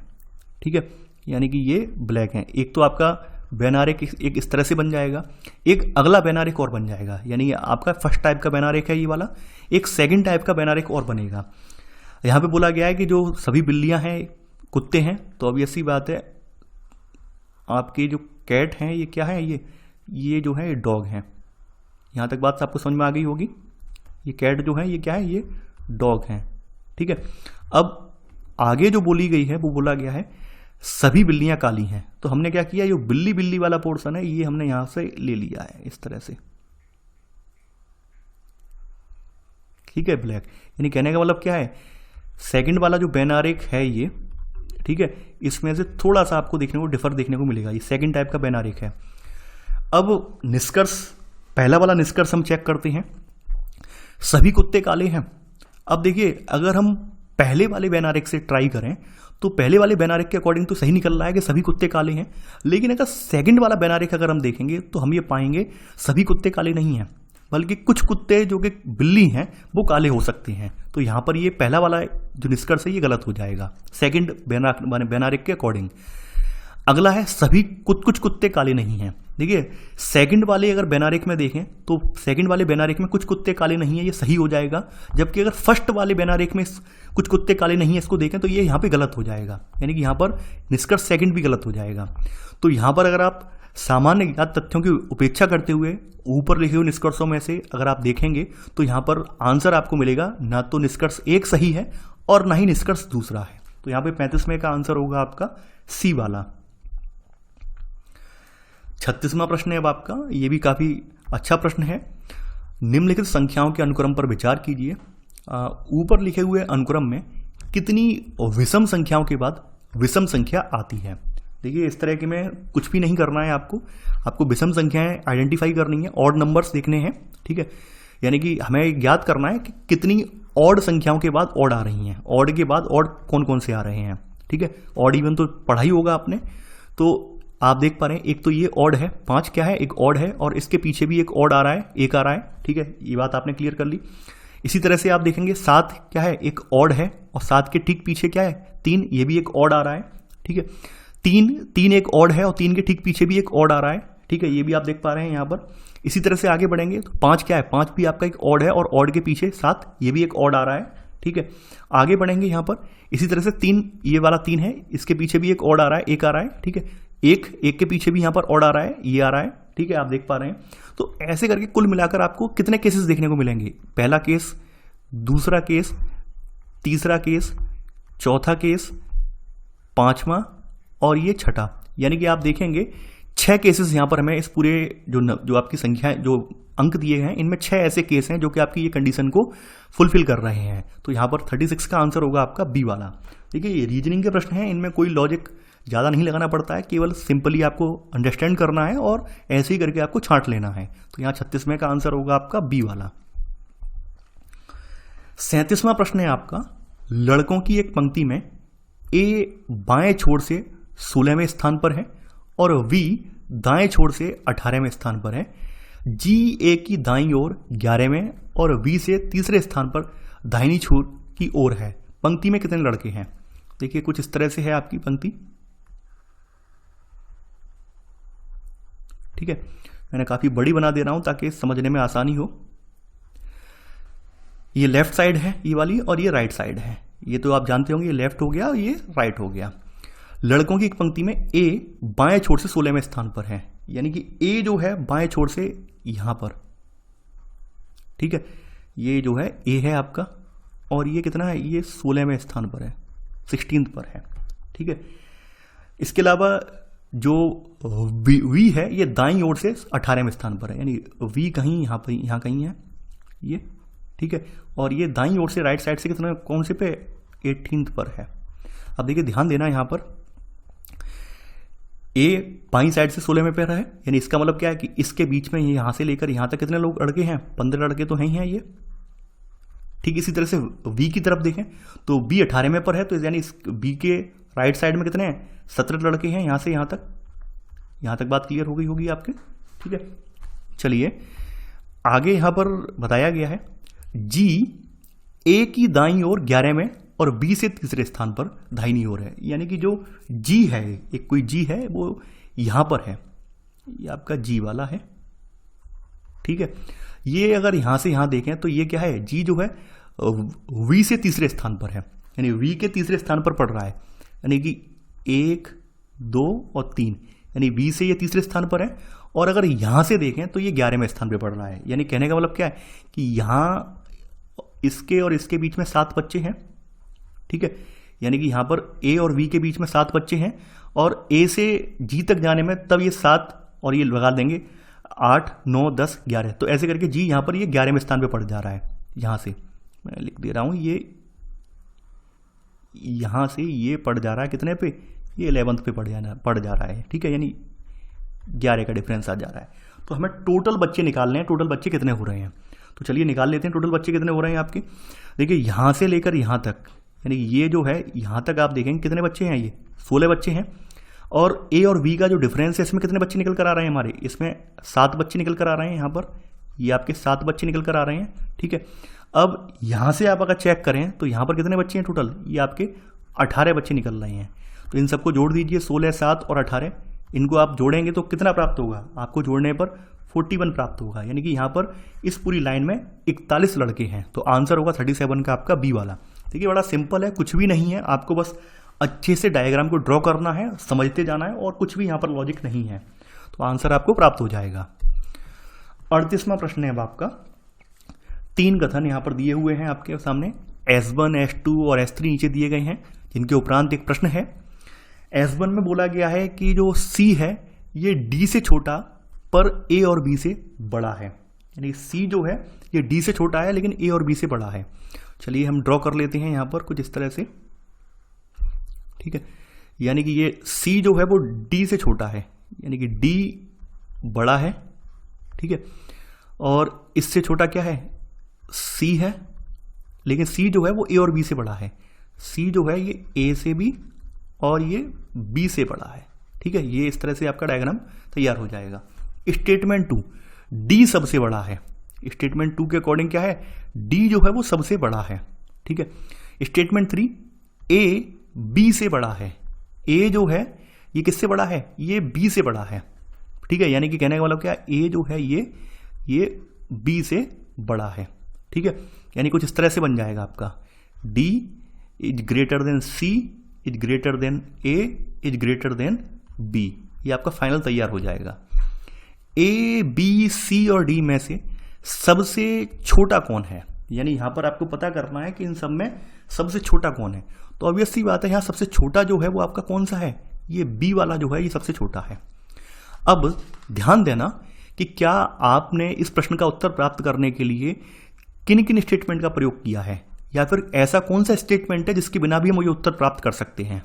A: ठीक है, यानी कि ये ब्लैक है। एक तो आपका बैनारेक एक इस तरह से बन जाएगा, एक अगला बैनारेक और बन जाएगा, यानी आपका फर्स्ट टाइप का बैनारेक है ये वाला, एक सेकंड टाइप का बैनारेक और बनेगा। यहाँ पे बोला गया है कि जो सभी बिल्लियां हैं कुत्ते हैं, तो अब ऐसी बात है आपकी जो कैट हैं ये क्या है, ये जो है डॉग हैं। यहाँ तक बात आपको समझ में आ गई होगी, ये कैट जो है ये क्या है, ये डॉग हैं, ठीक है। अब आगे जो बोली गई है वो बोला गया है सभी बिल्लियां काली हैं, तो हमने क्या किया, ये बिल्ली वाला पोर्शन है ये हमने यहां से ले लिया है इस तरह से, ठीक है, ब्लैक। यानी कहने का मतलब क्या है, सेकंड वाला जो बैनारेक है ये, ठीक है, इसमें से थोड़ा सा आपको देखने को डिफर देखने को मिलेगा, ये सेकंड टाइप का बैनारेक है। अब निष्कर्ष, पहला वाला निष्कर्ष हम चेक करते हैं, सभी कुत्ते काले हैं। अब देखिए अगर हम पहले वाले बेनारिक से ट्राई करें तो पहले वाले बेनारिक के अकॉर्डिंग तो सही निकल रहा है कि सभी कुत्ते काले हैं, लेकिन अगर सेकंड वाला बेनारिक अगर हम देखेंगे तो हम ये पाएंगे सभी कुत्ते काले नहीं हैं, बल्कि कुछ कुत्ते जो कि बिल्ली हैं वो काले हो सकते हैं। तो यहाँ पर ये पहला वाला जो निष्कर्ष है ये गलत हो जाएगा सेकंड बेनारिक के अकॉर्डिंग। अगला है सभी कुछ कुत्ते काले नहीं हैं। देखिए सेकंड वाले अगर बेनारिक में देखें तो सेकंड वाले बेनारिक में कुछ कुत्ते काले नहीं है, ये सही हो जाएगा। जबकि अगर फर्स्ट वाले बेनारिक में कुछ कुत्ते काले नहीं है इसको देखें तो ये यहाँ पे गलत हो जाएगा, यानी कि यहाँ पर निष्कर्ष सेकंड भी गलत हो जाएगा। तो यहाँ पर अगर आप सामान्य ज्ञात तथ्यों की उपेक्षा करते हुए ऊपर लिखे हुए निष्कर्षों में से अगर आप देखेंगे तो यहाँ पर आंसर आपको मिलेगा ना तो निष्कर्ष एक सही है और ना ही निष्कर्ष दूसरा है। तो यहाँ पे 35वें का आंसर होगा आपका सी वाला। 36वां प्रश्न है अब आपका, ये भी काफी अच्छा प्रश्न है। निम्नलिखित संख्याओं के अनुक्रम पर विचार कीजिए। ऊपर लिखे हुए अनुक्रम में कितनी विषम संख्याओं के बाद विषम संख्या आती है। देखिए इस तरह के में कुछ भी नहीं करना है आपको विषम संख्याएं आइडेंटिफाई करनी है, ऑड नंबर्स देखने हैं, ठीक है। यानी कि हमें ज्ञात करना है कि कितनी ऑड संख्याओं के बाद ऑड आ रही हैं, ऑड के बाद ऑड कौन कौन से आ रहे हैं, ठीक है। ऑड इवन तो पढ़ा ही होगा आपने, तो आप देख पा रहे हैं एक तो ये ऑड है, 5 क्या है, एक ऑड है और इसके पीछे भी एक ऑड आ रहा है, एक आ रहा है, ठीक है। ये बात आपने क्लियर कर ली। इसी तरह से आप देखेंगे 7 क्या है, एक ऑड है और 7 के ठीक पीछे क्या है, 3, ये भी एक ऑड आ रहा है, ठीक है। 3 एक ऑड है और 3 के ठीक पीछे भी एक ऑड आ रहा है, ठीक है। ये भी आप देख पा रहे हैं यहाँ पर। इसी तरह से आगे बढ़ेंगे तो 5 क्या है, 5 भी आपका एक ऑड है और ऑड के पीछे 7, ये भी एक ऑड आ रहा है, ठीक है। आगे बढ़ेंगे यहाँ पर इसी तरह से 3, ये वाला 3 है, इसके पीछे भी एक ऑड आ रहा है, एक आ रहा है, ठीक है। एक के पीछे भी यहाँ पर ऑड आ रहा है, ये आ रहा है, ठीक है, आप देख पा रहे हैं। तो ऐसे करके कुल मिलाकर आपको कितने केसेस देखने को मिलेंगे, पहला केस, दूसरा केस, तीसरा केस, चौथा केस, पांचवा और ये छठा। यानी कि आप देखेंगे 6 केसेस यहाँ पर हमें इस पूरे जो आपकी संख्या जो अंक दिए हैं इनमें 6 ऐसे केस हैं जो कि आपकी ये कंडीशन को फुलफिल कर रहे हैं। तो यहाँ पर 36 का आंसर होगा आपका बी वाला। देखिए ये रीजनिंग के प्रश्न हैं, इनमें कोई लॉजिक ज़्यादा नहीं लगाना पड़ता है, केवल सिंपली आपको अंडरस्टैंड करना है और ऐसे ही करके आपको छांट लेना है। तो यहाँ 36वें का आंसर होगा आपका बी वाला। 37वां प्रश्न है आपका, लड़कों की एक पंक्ति में ए बाएं छोर से 16वें स्थान पर है और वी दाएं छोर से 18वें स्थान पर है। जी ए की दाईं ओर 11वें और वी से तीसरे स्थान पर दाहिनी छोर की ओर है। पंक्ति में कितने लड़के हैं। देखिए कुछ इस तरह से है आपकी पंक्ति, ठीक है। मैंने काफी बड़ी बना दे रहा हूं ताकि समझने में आसानी हो। ये लेफ्ट साइड है ये वाली और ये राइट साइड है। ये तो आप जानते होंगे, ये लेफ्ट हो गया और ये राइट हो गया। लड़कों की एक पंक्ति में ए बाएं छोर से 16वें स्थान पर है, यानी कि ए जो है बाएं छोर से यहां पर, ठीक है। ये जो है ए है आपका और ये कितना है, ये 16वें स्थान पर है, 16th पर है, ठीक है। इसके अलावा जो वी है ये दाईं ओर से 18वें स्थान पर है, यानी वी कहीं यहाँ पर यहाँ कहीं है ये, ठीक है। और ये दाईं ओर से राइट साइड से कितना कौन से पे 18th पर है। अब देखिए ध्यान देना यहाँ पर ए बाईं साइड से 16वें पे है, यानी इसका मतलब क्या है कि इसके बीच में यहाँ से लेकर यहाँ तक कितने लोग लड़के हैं, 15 लड़के तो हैं ही हैं ये, ठीक। इसी तरह से वी की तरफ देखें तो बी 18वें पर है, तो यानी इस बी के राइट साइड में कितने हैं, 17 लड़के हैं यहाँ से यहाँ तक बात क्लियर हो गई होगी आपके, ठीक है। चलिए आगे यहाँ पर बताया गया है जी ए की दाईं ओर 11वें और बी से तीसरे स्थान पर दाहिनी ओर है, यानी कि जो जी है, एक कोई जी है वो यहां पर है, ये आपका जी वाला है, ठीक है। ये अगर यहां से यहां देखें तो ये क्या है, जी जो है वी से तीसरे स्थान पर है, यानी वी के तीसरे स्थान पर पड़ रहा है, यानी कि 1, 2 और 3, यानी वी से ये तीसरे स्थान पर है। और अगर यहां से देखें तो ये 11वें स्थान पर पड़ रहा है, यानी कहने का मतलब क्या है कि यहां इसके और इसके बीच में 7 बच्चे हैं, ठीक है। यानी कि यहां पर ए और वी के बीच में 7 बच्चे हैं और ए से जी तक जाने में तब ये 7 और ये लगा देंगे 8, 9, 10, 11, तो ऐसे करके जी यहां पर ये 11वें स्थान पे पड़ जा रहा है। यहां से मैं लिख दे रहा हूं, ये यहां से ये पड़ जा रहा है कितने पे, ये 11th पे पड़ जा रहा है, ठीक है। यानी 11 का डिफरेंस आ जा रहा है। तो हमें टोटल बच्चे निकालने हैं, टोटल बच्चे कितने हो रहे हैं, तो चलिए निकाल लेते हैं टोटल बच्चे कितने हो रहे हैं आपके। देखिए यहां से लेकर यहां तक, यानी ये जो है यहाँ तक आप देखेंगे कितने बच्चे हैं, ये 16 बच्चे हैं। और ए और बी का जो डिफरेंस है इसमें कितने बच्चे निकल कर आ रहे हैं हमारे, इसमें 7 बच्चे निकल कर आ रहे हैं। यहाँ पर ये आपके 7 बच्चे निकल कर आ रहे हैं, ठीक है। अब यहाँ से आप अगर चेक करें तो यहाँ पर कितने बच्चे हैं टोटल, ये आपके 18 बच्चे निकल रहे हैं। तो इन सबको जोड़ दीजिए, 16, 7 और 18, इनको आप जोड़ेंगे तो कितना प्राप्त होगा, आपको जोड़ने पर 41 प्राप्त होगा। यानी कि यहाँ पर इस पूरी लाइन में 41 लड़के हैं। तो आंसर होगा 37 का आपका बी वाला। देखिए बड़ा सिंपल है, कुछ भी नहीं है, आपको बस अच्छे से डायग्राम को ड्रॉ करना है, समझते जाना है और कुछ भी यहाँ पर लॉजिक नहीं है, तो आंसर आपको प्राप्त हो जाएगा। 38वां प्रश्न है अब आपका, 3 कथन यहाँ पर दिए हुए हैं आपके सामने, S1, S2 और S3 नीचे दिए गए हैं, जिनके उपरांत एक प्रश्न है। S1 में बोला गया है कि जो C है ये D से छोटा पर A और B से बड़ा है। यानी C जो है ये D से छोटा है लेकिन A और B से बड़ा है। चलिए हम ड्रॉ कर लेते हैं यहाँ पर कुछ इस तरह से, ठीक है। यानी कि ये C जो है वो D से छोटा है, यानी कि D बड़ा है, ठीक है। और इससे छोटा क्या है, C है, लेकिन C जो है वो A और B से बड़ा है। C जो है ये A से भी और ये B से बड़ा है, ठीक है। ये इस तरह से आपका डायग्राम तैयार हो जाएगा। स्टेटमेंट 2, D सबसे बड़ा है। स्टेटमेंट 2 के अकॉर्डिंग क्या है, D जो है वो सबसे बड़ा है, ठीक है। स्टेटमेंट 3, A B से बड़ा है। A जो है ये किससे बड़ा है, ये B से बड़ा है, ठीक है। यानी कि कहने का मतलब क्या, A जो है ये B से बड़ा है, ठीक है। यानी कुछ इस तरह से बन जाएगा आपका, D is greater than C is greater than A is greater than B। ये आपका फाइनल तैयार हो जाएगा। A, B, C और D में से सबसे छोटा कौन है, यानी यहां पर आपको पता करना है कि इन सब में सबसे छोटा कौन है। तो ऑब्वियस सी बात है, यहां सबसे छोटा जो है वो आपका कौन सा है, ये B वाला जो है ये सबसे छोटा है। अब ध्यान देना कि क्या आपने इस प्रश्न का उत्तर प्राप्त करने के लिए किन किन स्टेटमेंट का प्रयोग किया है, या फिर ऐसा कौन सा स्टेटमेंट है जिसके बिना भी हम ये उत्तर प्राप्त कर सकते हैं।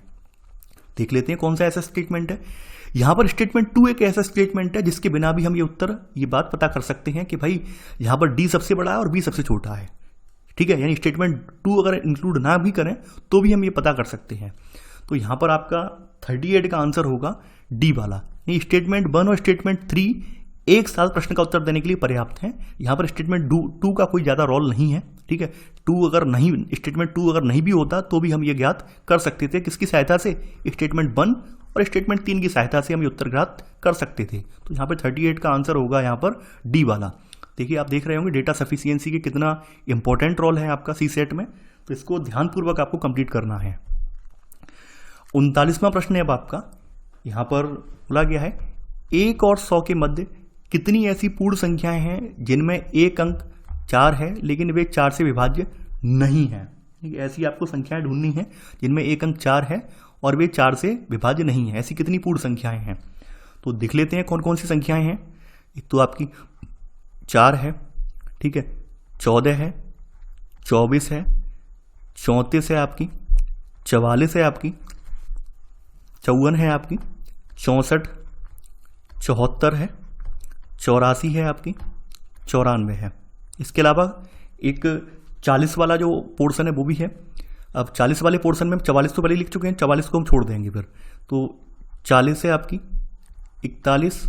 A: देख लेते हैं कौन सा ऐसा स्टेटमेंट है। यहां पर स्टेटमेंट 2 एक ऐसा स्टेटमेंट है जिसके बिना भी हम ये बात पता कर सकते हैं कि भाई यहां पर D सबसे बड़ा है और B सबसे छोटा है, ठीक है। यानी स्टेटमेंट 2 अगर इंक्लूड ना भी करें तो भी हम ये पता कर सकते हैं। तो यहां पर आपका 38 का आंसर होगा D वाला। स्टेटमेंट 1 और स्टेटमेंट 3 एक साथ प्रश्न का उत्तर देने के लिए पर्याप्त है। यहां पर स्टेटमेंट 2 का कोई ज्यादा रोल नहीं है, ठीक है। स्टेटमेंट 2 अगर नहीं भी होता तो भी हम ये ज्ञात कर सकते थे, किसकी सहायता से, स्टेटमेंट 1 और स्टेटमेंट 3 की सहायता से हम ये उत्तर ज्ञात कर सकते थे। तो यहाँ पर 38 का आंसर होगा यहाँ पर D वाला। देखिए आप देख रहे होंगे डेटा सफिशियंसी के कितना इंपॉर्टेंट रोल है आपका सी सेट में, तो इसको ध्यानपूर्वक आपको कंप्लीट करना है। 39वां प्रश्न है अब आपका, यहाँ पर बोला गया है 1 और 100 के मध्य कितनी ऐसी पूर्ण संख्याएं हैं जिनमें एक अंक 4 है लेकिन वे 4 से विभाज्य नहीं है। ऐसी आपको संख्याएं ढूंढनी है जिनमें एक अंक 4 है और वे 4 से विभाज्य नहीं है। ऐसी कितनी पूर्ण संख्याएं हैं, तो देख लेते हैं कौन कौन सी संख्याएं हैं। एक तो आपकी 4 है, ठीक है, 14 है, 24 है, 34 है आपकी, 44 है आपकी, 54 है आपकी, 64, 74 है, 84 है आपकी, 94 है। इसके अलावा एक 40 वाला जो पोर्शन है वो भी है। अब 40 वाले पोर्शन में 44 तो पहले लिख चुके हैं, 44 को हम छोड़ देंगे फिर। तो 40 है आपकी, 41,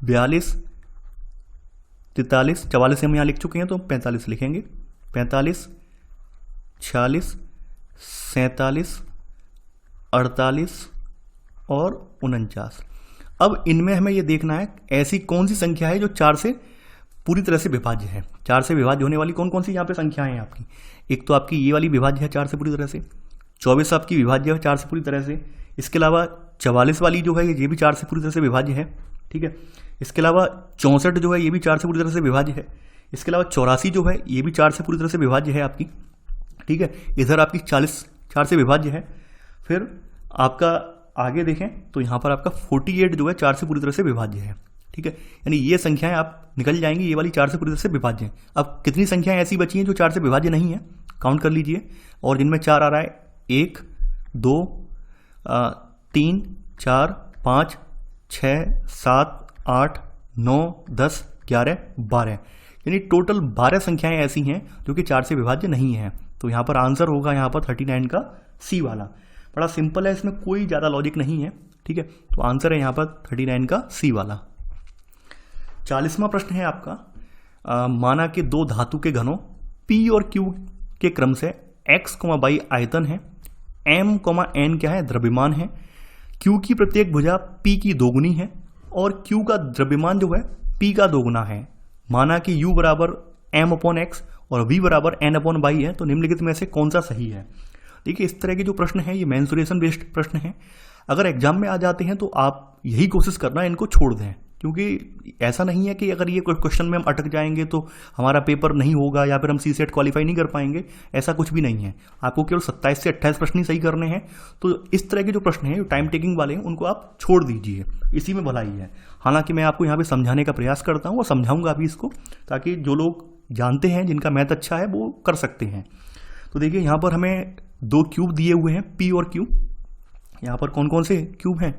A: 42, 43, 44 हम यहाँ लिख चुके हैं तो 45 लिखेंगे, 45, 46, 47, 48 और 49। अब इनमें हमें ये देखना है ऐसी कौन सी संख्या है जो 4 से पूरी तरह से विभाज्य है। 4 से विभाज्य होने वाली कौन कौन सी यहाँ पे संख्याएं हैं आपकी। एक तो आपकी ये वाली विभाज्य है 4 से पूरी तरह से, 24 आपकी विभाज्य है 4 से पूरी तरह से। इसके अलावा 44 वाली जो है ये भी 4 से पूरी तरह से विभाज्य है, ठीक है। इसके अलावा 64 जो है ये भी 4 से पूरी तरह से विभाज्य है। इसके अलावा 84 जो है ये भी 4 से पूरी तरह से विभाज्य है आपकी, ठीक है। इधर आपकी 40 4 से विभाज्य है। फिर आपका आगे देखें तो यहाँ पर आपका 48 जो है 4 से पूरी तरह से विभाज्य है, ठीक है। यानी ये संख्याएं आप निकल जाएंगी, ये वाली 4 से पूरी तरह से विभाज्य है। अब कितनी संख्याएं ऐसी बची हैं जो 4 से विभाज्य नहीं है, काउंट कर लीजिए। और जिनमें 4 आ रहा है 1, 2, 3, 4, 5, 6, 7, 8, 9, 10, 11, 12। यानी टोटल 12 संख्याएं ऐसी हैं जो कि 4 से विभाज्य नहीं है। तो यहाँ पर आंसर होगा यहाँ पर 39 का सी वाला। बड़ा सिंपल है, इसमें कोई ज़्यादा लॉजिक नहीं है, ठीक है। तो आंसर है यहाँ पर 39 का सी वाला। 40वां प्रश्न है आपका, माना कि दो धातु के घनों P और Q के क्रम से x, y आयतन है, m, n क्या है, द्रव्यमान है, Q की प्रत्येक भुजा P की दोगुनी है और Q का द्रव्यमान जो है P का दोगुना है। माना कि U बराबर m/x और V बराबर n/y है, तो निम्नलिखित में से कौन सा सही है। देखिए, इस तरह के जो प्रश्न है ये मेंसुरेशन बेस्ड प्रश्न है। अगर एग्जाम में आ जाते हैं तो आप यही कोशिश करना इनको छोड़ दें, क्योंकि ऐसा नहीं है कि अगर ये क्वेश्चन में हम अटक जाएंगे तो हमारा पेपर नहीं होगा या फिर हम CSET क्वालिफाई नहीं कर पाएंगे। ऐसा कुछ भी नहीं है, आपको केवल 27 से 28 प्रश्न ही सही करने हैं। तो इस तरह के जो प्रश्न हैं, जो टाइम टेकिंग वाले हैं, उनको आप छोड़ दीजिए, इसी में भलाई है। हालांकि मैं आपको यहाँ पे समझाने का प्रयास करता हूँ और समझाऊंगा अभी इसको, ताकि जो लोग जानते हैं, जिनका मैथ अच्छा है, वो कर सकते हैं। तो देखिए, यहाँ पर हमें दो क्यूब दिए हुए हैं, P और Q। यहाँ पर कौन कौन से क्यूब हैं,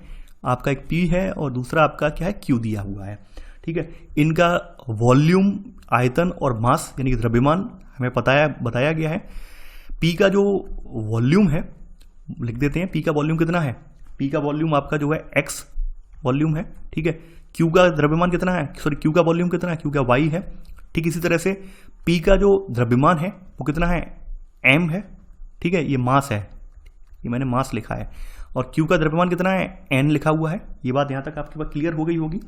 A: आपका एक P है और दूसरा आपका क्या है, Q दिया हुआ है, ठीक है। इनका वॉल्यूम, आयतन और मास यानी कि द्रव्यमान हमें बताया गया है। P का जो वॉल्यूम है, लिख देते हैं, P का वॉल्यूम कितना है, P का वॉल्यूम आपका जो है x वॉल्यूम है, ठीक है। Q का द्रव्यमान कितना है, सॉरी Q का वॉल्यूम कितना है, Q का y है, ठीक। इसी तरह से P का जो द्रव्यमान है वो कितना है, m है, ठीक है। ये मास है, ये मैंने मास लिखा है। और Q का द्रव्यमान कितना है, n लिखा हुआ है। ये बात यहाँ तक आपके पास क्लियर हो गई होगी।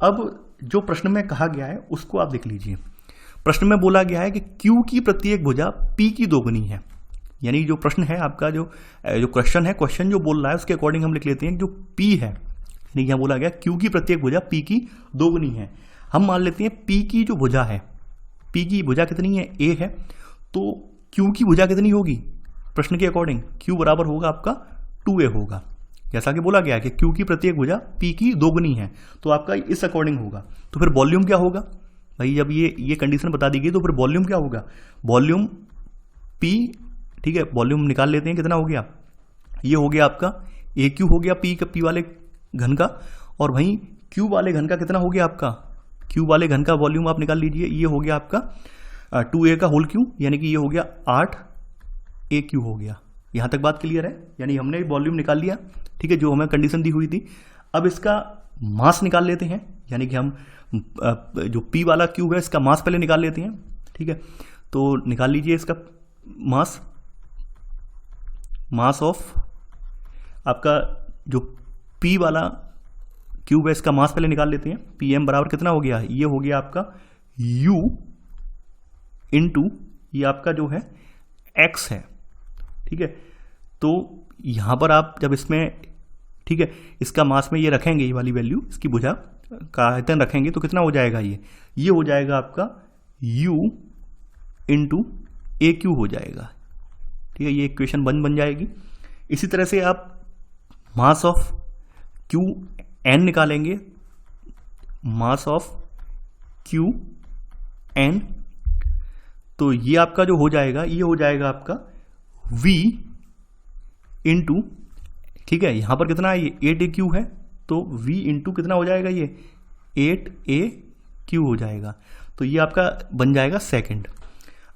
A: अब जो प्रश्न में कहा गया है उसको आप देख लीजिए। प्रश्न में बोला गया है कि Q की प्रत्येक भुजा P की दोगुनी है। यानी जो प्रश्न है आपका, जो क्वेश्चन है, क्वेश्चन जो बोल रहा है उसके अकॉर्डिंग हम लिख लेते हैं जो P है, यानी यहाँ बोला गया Q की प्रत्येक भुजा P की दोगुनी है। हम मान लेते हैं P की जो भुजा है, P की भुजा कितनी है, A है, तो Q की भुजा कितनी होगी, प्रश्न के अकॉर्डिंग Q बराबर होगा आपका 2A होगा। जैसा कि बोला गया कि Q की प्रत्येक भुजा P की दोगुनी है, तो आपका इस अकॉर्डिंग होगा। तो फिर वॉल्यूम क्या होगा भाई, जब ये कंडीशन बता दी गई तो फिर वॉल्यूम क्या होगा, वॉल्यूम P, ठीक है। वॉल्यूम निकाल लेते हैं, कितना हो गया, ये हो गया आपका AQ हो गया P वाले घन का, और वहीं Q वाले घन का कितना हो गया आपका, Q वाले घन का वॉल्यूम आप निकाल लीजिए, ये हो गया आपका 2A का होल क्यू, यानी कि ये हो गया 8AQ हो गया। यहाँ तक बात क्लियर है, यानी हमने वॉल्यूम निकाल लिया, ठीक है, जो हमें कंडीशन दी हुई थी। अब इसका मास निकाल लेते हैं, यानी कि हम जो P वाला क्यूब है इसका मास पहले निकाल लेते हैं, ठीक है। तो निकाल लीजिए इसका मास ऑफ आपका जो P वाला क्यूब है, इसका मास पहले निकाल लेते हैं। PM बराबर कितना हो गया, ये हो गया आपका U इंटू ये आपका जो है X है, ठीक है। तो यहाँ पर आप जब इसमें, ठीक है, इसका मास में ये रखेंगे, ये वाली वैल्यू, इसकी भुजा का आयतन रखेंगे, तो कितना हो जाएगा, ये हो जाएगा आपका U इंटू AQ हो जाएगा, ठीक है। ये इक्वेशन बन जाएगी। इसी तरह से आप मास ऑफ QN निकालेंगे, मास ऑफ QN, तो ये आपका जो हो जाएगा, ये हो जाएगा आपका V इंटू, ठीक है, यहां पर कितना है, ये 8AQ है, तो V इंटू कितना हो जाएगा, ये 8AQ हो जाएगा। तो ये आपका बन जाएगा सेकंड।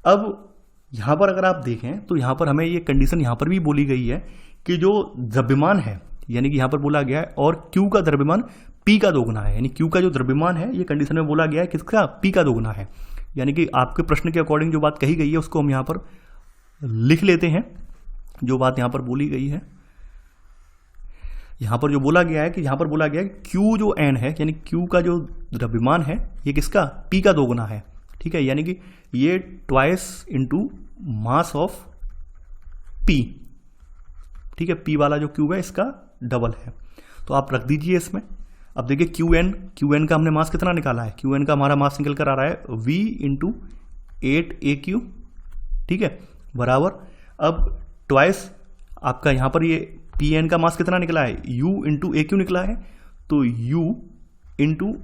A: अब यहां पर अगर आप देखें तो यहां पर हमें ये कंडीशन यहां पर भी बोली गई है कि जो द्रव्यमान है, यानी कि यहां पर बोला गया है और Q का द्रव्यमान P का दोगुना है, यानी Q का जो द्रव्यमान है, ये कंडीशन में बोला गया है किसका, P का दोगुना है। यानी कि आपके प्रश्न के अकॉर्डिंग जो बात कही गई है उसको हम यहाँ पर लिख लेते हैं, जो बात यहाँ पर बोली गई है। यहाँ पर जो बोला गया है कि यहाँ पर बोला गया है Q जो N है, यानी Q का जो द्रव्यमान है, ये किसका, P का दोगुना है, ठीक है। यानी कि ये twice into mass of P, ठीक है। P वाला जो क्यूब है इसका डबल है, तो आप रख दीजिए इसमें। अब देखिए QN का हमने मास कितना निकाला है, QN का हमारा मास निकल कर आ रहा है V इंटू 8AQ, ठीक है, बराबर। अब ट्वाइस आपका यहाँ पर ये PN का मास कितना निकला है, U इंटू AQ निकला है, तो U इंटू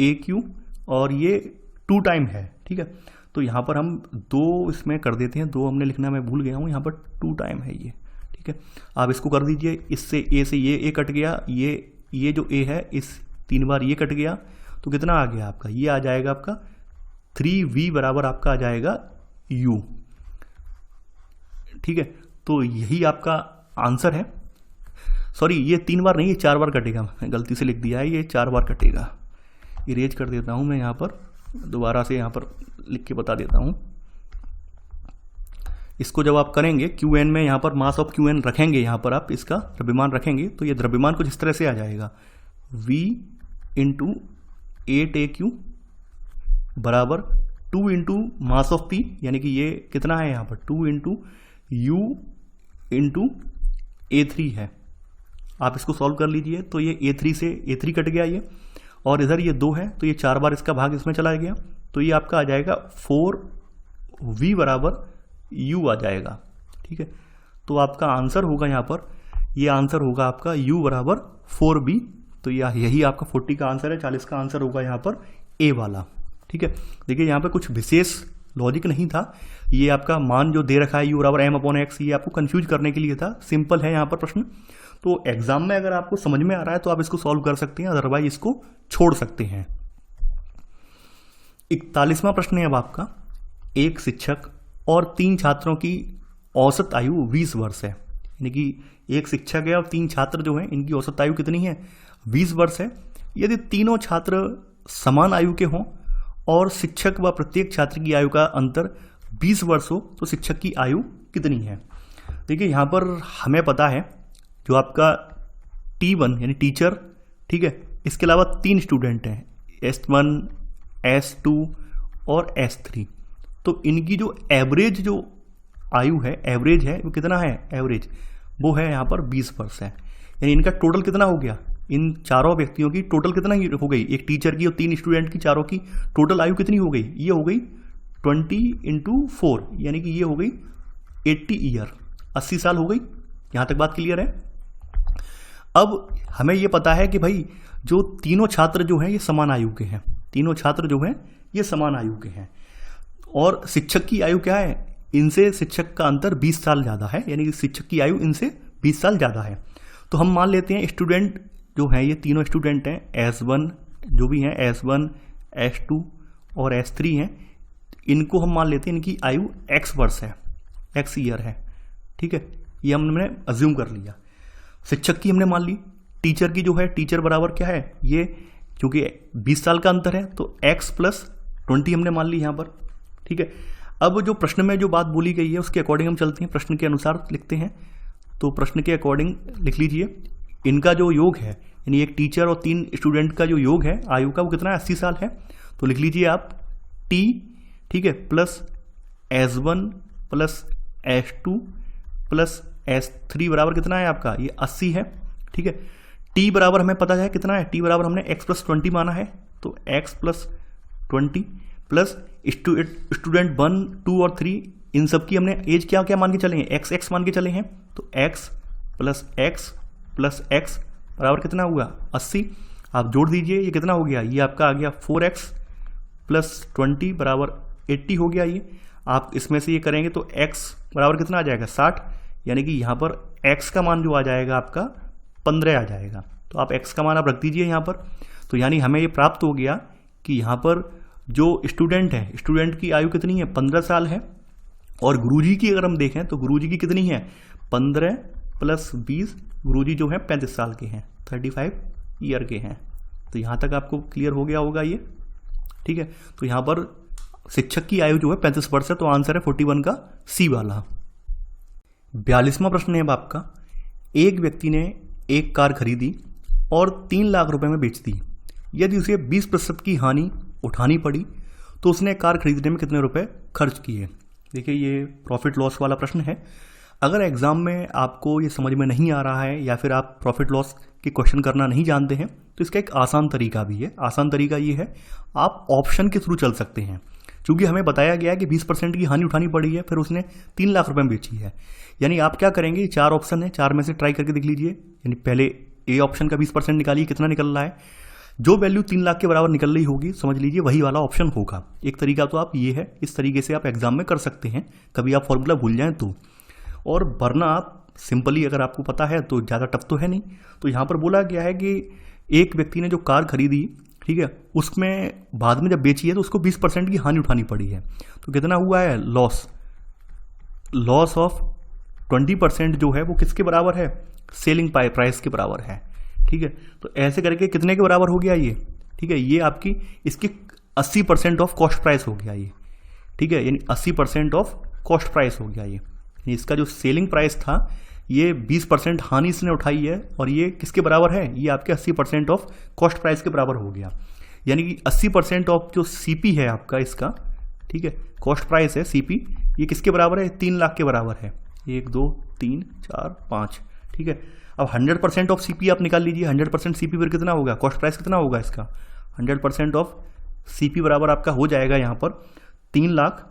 A: AQ, और ये 2 टाइम है, ठीक है। तो यहाँ पर हम 2 इसमें कर देते हैं, 2 हमने लिखना मैं भूल गया हूँ, यहाँ पर 2 टाइम है ये, ठीक है। आप इसको कर दीजिए, इससे A से ये A कट गया, ये जो A है इस 3 बार ये कट गया, तो कितना आ गया आपका, ये आ जाएगा आपका 3v बराबर आपका आ जाएगा u। ठीक है, तो यही आपका आंसर है। सॉरी, ये 3 बार नहीं, ये 4 बार कटेगा, मैं गलती से लिख दिया है, ये 4 बार कटेगा। इरेज कर देता हूँ मैं यहाँ पर, दोबारा से यहाँ पर लिख के बता देता हूँ। इसको जब आप करेंगे Qn में, यहाँ पर मास ऑफ Qn रखेंगे, यहाँ पर आप इसका द्रव्यमान रखेंगे, तो ये द्रव्यमान कुछ इस तरह से आ जाएगा, v इंटू 8AQ बराबर 2 इंटू मास ऑफ P, यानी कि ये कितना है यहाँ पर 2 इंटू U इंटू A3 है। आप इसको सॉल्व कर लीजिए, तो ये A3 से A3 कट गया ये, और इधर ये 2 है, तो ये 4 बार इसका भाग इसमें चला गया, तो ये आपका आ जाएगा 4v बराबर u आ जाएगा। ठीक है, तो आपका आंसर होगा यहाँ पर, ये आंसर होगा आपका u बराबर 4b। तो यही आपका 40 का आंसर है, 40 का आंसर होगा यहाँ पर a वाला। ठीक है, देखिए यहाँ पे कुछ विशेष लॉजिक नहीं था, ये आपका मान जो दे रखा है u बराबर m/x, ये आपको कंफ्यूज करने के लिए था। सिंपल है यहाँ पर प्रश्न, तो एग्जाम में अगर आपको समझ में आ रहा है तो आप इसको सॉल्व कर सकते हैं, अदरवाइज इसको छोड़ सकते हैं। 41वां प्रश्न है अब आपका, एक शिक्षक और 3 छात्रों की औसत आयु 20 वर्ष है, यानी कि एक शिक्षक है और 3 छात्र जो हैं, इनकी औसत आयु कितनी है 20 वर्ष है। यदि तीनों छात्र समान आयु के हों और शिक्षक व प्रत्येक छात्र की आयु का अंतर 20 वर्ष हो, तो शिक्षक की आयु कितनी है। देखिए यहाँ पर हमें पता है जो आपका T1 यानी टीचर, ठीक है, इसके अलावा 3 स्टूडेंट हैं, S1, S2 और S3, तो इनकी जो एवरेज जो आयु है, एवरेज है वो कितना है, एवरेज वो है यहाँ पर 20 वर्ष है। यानी इनका टोटल कितना हो गया, इन चारों व्यक्तियों की टोटल कितना हो गई, एक टीचर की और 3 स्टूडेंट की, चारों की टोटल आयु कितनी हो गई, ये हो गई 20 × 4, यानी कि ये हो गई 80 ईयर, 80 साल हो गई। यहाँ तक बात क्लियर है। अब हमें ये पता है कि भाई जो तीनों छात्र जो हैं ये समान आयु के हैं, तीनों छात्र जो हैं ये समान आयु के हैं, और शिक्षक की आयु क्या है, इनसे शिक्षक का अंतर 20 साल ज़्यादा है, यानी कि शिक्षक की आयु इनसे 20 साल ज़्यादा है। तो हम मान लेते हैं स्टूडेंट जो हैं, ये तीनों स्टूडेंट हैं, S1 जो भी हैं, S1, S2 और S3 हैं, इनको हम मान लेते हैं इनकी आयु x वर्ष है, x ईयर है। ठीक है, ये हमने अज्यूम कर लिया। शिक्षक की हमने मान ली, टीचर की जो है, टीचर बराबर क्या है, ये क्योंकि 20 साल का अंतर है तो x + 20 हमने मान ली यहाँ पर। ठीक है, अब जो प्रश्न में जो बात बोली गई है उसके अकॉर्डिंग हम चलते हैं, प्रश्न के अनुसार लिखते हैं। तो प्रश्न के अकॉर्डिंग लिख लीजिए, इनका जो योग है, यानी एक टीचर और 3 स्टूडेंट का जो योग है आयु का, वो कितना है, 80 साल है। तो लिख लीजिए आप t, ठीक है, plus S1 plus S2 plus S3 बराबर कितना है आपका, ये 80 है। ठीक है, t बराबर हमें पता है कितना है, t बराबर हमने x + 20 माना है, तो x + 20 प्लस स्टूडेंट 1, 2 और 3, इन सब की हमने एज क्या क्या मान के चले हैं, x मान के चले हैं, तो x + x बराबर कितना हुआ, 80। आप जोड़ दीजिए, ये कितना हो गया, ये आपका आ गया 4x + 20 बराबर 80 हो गया। ये आप इसमें से ये करेंगे तो x बराबर कितना आ जाएगा, 60, यानी कि यहाँ पर x का मान जो आ जाएगा आपका 15 आ जाएगा। तो आप x का मान आप रख दीजिए यहाँ पर। तो यानी हमें ये प्राप्त हो गया कि यहाँ पर जो स्टूडेंट है, स्टूडेंट की आयु कितनी है, 15 साल है, और गुरुजी की अगर हम देखें तो गुरुजी की कितनी है, 15 + 20, गुरुजी जो है 35 साल के हैं, 35 ईयर के हैं। तो यहाँ तक आपको क्लियर हो गया होगा ये। ठीक है, तो यहाँ पर शिक्षक की आयु जो है 35 वर्ष है, तो आंसर है 41 का C वाला। 42वां प्रश्न है अब आपका, एक व्यक्ति ने एक कार खरीदी और 3 लाख रुपए में बेच दी। यदि उसे 20% की हानि उठानी पड़ी तो उसने कार खरीदने में कितने रुपए खर्च किए। देखिए ये प्रॉफिट लॉस वाला प्रश्न है। अगर एग्जाम में आपको ये समझ में नहीं आ रहा है या फिर आप प्रॉफिट लॉस के क्वेश्चन करना नहीं जानते हैं, तो इसका एक आसान तरीका भी है। आसान तरीका ये है, आप ऑप्शन के थ्रू चल सकते हैं। क्योंकि हमें बताया गया है कि 20% की हानि उठानी पड़ी है, फिर उसने 3 लाख रुपए में बेची है, यानी आप क्या करेंगे, 4 ऑप्शन है, 4 में से ट्राई करके देख लीजिए। यानी पहले ए ऑप्शन का 20% निकालिए, कितना निकल रहा है, जो वैल्यू 3 लाख के बराबर निकल रही होगी, समझ लीजिए वही वाला ऑप्शन होगा। एक तरीका तो आप ये है, इस तरीके से आप एग्जाम में कर सकते हैं, कभी आप फॉर्मूला भूल जाएं तो। और वरना आप सिंपली, अगर आपको पता है तो ज़्यादा टफ तो है नहीं। तो यहाँ पर बोला गया है कि एक व्यक्ति ने जो कार खरीदी, ठीक है, उसमें बाद में जब बेची है तो उसको 20% की हानि उठानी पड़ी है। तो कितना हुआ है लॉस ऑफ 20% जो है वो किसके बराबर है, सेलिंग प्राइस के बराबर है। ठीक है, तो ऐसे करके कितने के बराबर हो गया ये, ठीक है, ये आपकी इसकी 80% ऑफ कॉस्ट प्राइस हो गया ये। ठीक है, यानी 80% ऑफ कॉस्ट प्राइस हो गया ये। इसका जो सेलिंग प्राइस था ये 20% हानि इसने उठाई है, और ये किसके बराबर है, ये आपके 80% ऑफ कॉस्ट प्राइस के बराबर हो गया। यानी कि 80% ऑफ जो सीपी है आपका इसका, ठीक है, कॉस्ट प्राइस है सीपी, ये किसके बराबर है, 3 लाख के बराबर है। 1 2 3 4 5, ठीक है। अब 100% ऑफ सीपी आप निकाल लीजिए। 100% सीपी फिर कितना होगा, कॉस्ट प्राइस कितना होगा इसका, 100% ऑफ सीपी बराबर आपका हो जाएगा यहाँ पर 3 लाख,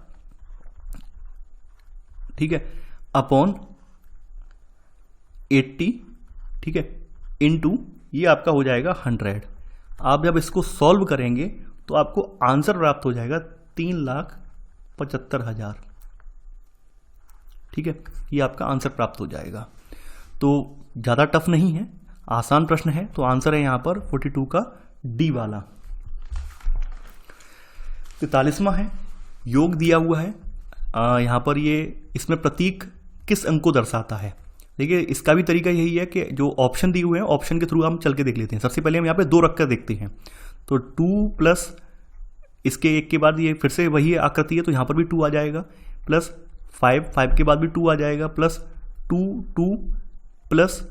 A: ठीक है, अपॉन 80, ठीक है, इनटू ये आपका हो जाएगा 100। आप जब इसको सॉल्व करेंगे तो आपको आंसर प्राप्त हो जाएगा 3,75,000। ठीक है, ये आपका आंसर प्राप्त हो जाएगा। तो ज़्यादा टफ नहीं है, आसान प्रश्न है। तो आंसर है यहाँ पर 42 का डी वाला। 43वां है, योग दिया हुआ है। यहाँ पर ये इसमें प्रतीक किस अंक को दर्शाता है। देखिए, इसका भी तरीका यही है कि जो ऑप्शन दिए हुए हैं, ऑप्शन के थ्रू हम चल के देख लेते हैं। सबसे पहले हम यहाँ पे 2 रख कर देखते हैं। तो 2 प्लस इसके 1 के बाद ये फिर से वही आकृति है, तो यहाँ पर भी 2 आ जाएगा, प्लस 5 के बाद भी 2 आ जाएगा, प्लस 2 प्लस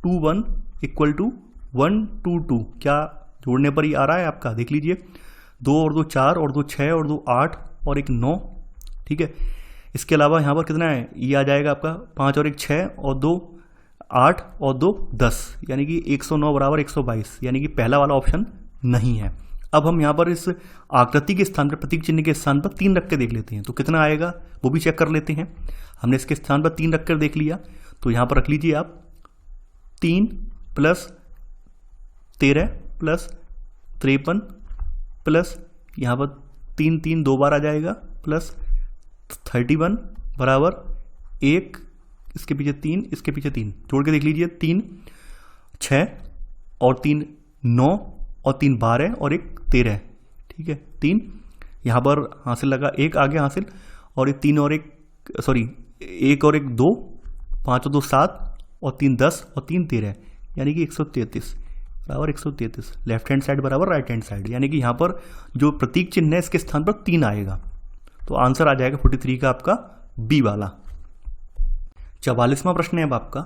A: 2 1 इक्वल टू 1 2 2। क्या जोड़ने पर ही आ रहा है आपका, देख लीजिए। 2 और 2 4 और 2 6 और 2 8 और 1 9। ठीक है, इसके अलावा यहाँ पर कितना है, ये आ जाएगा आपका 5 और 1 6 और 2 8 और 2 10, यानी कि 109 बराबर 122, यानी कि पहला वाला ऑप्शन नहीं है। अब हम यहाँ पर इस आकृति के स्थान पर, प्रतीक चिन्ह के स्थान पर 3 रख के देख लेते हैं, तो कितना आएगा वो भी चेक कर लेते हैं। हमने इसके स्थान पर 3 रख कर देख लिया, तो यहाँ पर रख लीजिए आप 3 प्लस 13 प्लस 53 प्लस यहाँ पर 3 3 2 बार आ जाएगा, प्लस 31 बराबर 1, इसके पीछे 3, इसके पीछे 3, जोड़ के देख लीजिए। 3 6 और 3 9 और 3 12 और 1 13। ठीक है, 3 यहाँ पर हासिल लगा, 1 आगे हासिल, और 1 और 1 2, 5 और 2 7 और 3 10 और 3 13, यानी कि 133 बराबर 133। लेफ्ट हैंड साइड बराबर राइट हैंड साइड, यानी कि यहाँ पर जो प्रतीक चिन्ह है इसके स्थान पर 3 आएगा। तो आंसर आ जाएगा 43 का आपका बी वाला। 44वां प्रश्न है अब आपका,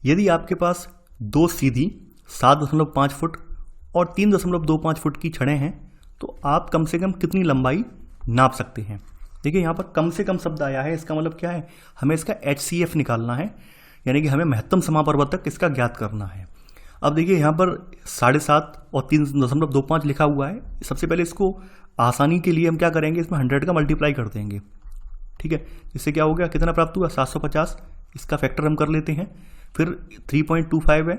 A: यदि आपके पास 2 सीधी 7.5 फुट और 3.25 फुट की छड़ें हैं, तो आप कम से कम कितनी लंबाई नाप सकते हैं। देखिए, यहाँ पर कम से कम शब्द आया है, इसका मतलब क्या है, हमें इसका HCF निकालना है, यानी कि हमें महत्तम समापरिवर्तक इसका ज्ञात करना है। अब देखिए, यहाँ पर 7.5 और 3.25 लिखा हुआ है। सबसे पहले इसको आसानी के लिए हम क्या करेंगे, इसमें 100 का मल्टीप्लाई कर देंगे। ठीक है, इससे क्या हो गया, कितना प्राप्त हुआ, 750। इसका फैक्टर हम कर लेते हैं। फिर 3.25 है,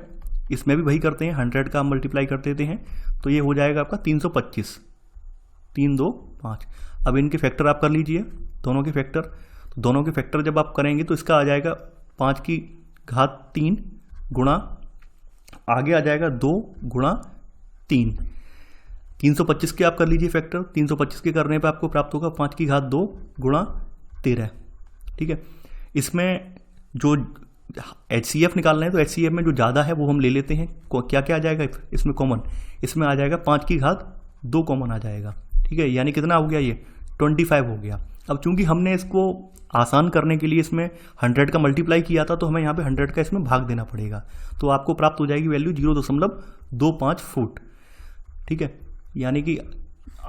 A: इसमें भी वही करते हैं, 100 का मल्टीप्लाई कर देते हैं, तो ये हो जाएगा आपका 325, 3 2 5। अब इनके फैक्टर आप कर लीजिए, दोनों के फैक्टर। तो दोनों के फैक्टर जब आप करेंगे तो इसका आ जाएगा 5 की घात 3 गुणा, आगे आ जाएगा 2 गुणा 3। 325 के आप कर लीजिए फैक्टर। 325 के करने पे आपको प्राप्त होगा 5 की घात 2 गुणा 13। ठीक है, इसमें जो HCF निकालना है, तो HCF में जो ज़्यादा है वो हम ले लेते हैं। क्या क्या आ जाएगा इसमें कॉमन, इसमें आ जाएगा 5 की घात 2 कॉमन आ जाएगा। ठीक है, यानी कितना हो गया, ये 25 हो गया। अब चूंकि हमने इसको आसान करने के लिए इसमें 100 का मल्टीप्लाई किया था, तो हमें यहाँ पे 100 का इसमें भाग देना पड़ेगा, तो आपको प्राप्त हो जाएगी वैल्यू 0.25 फुट। ठीक है, यानी कि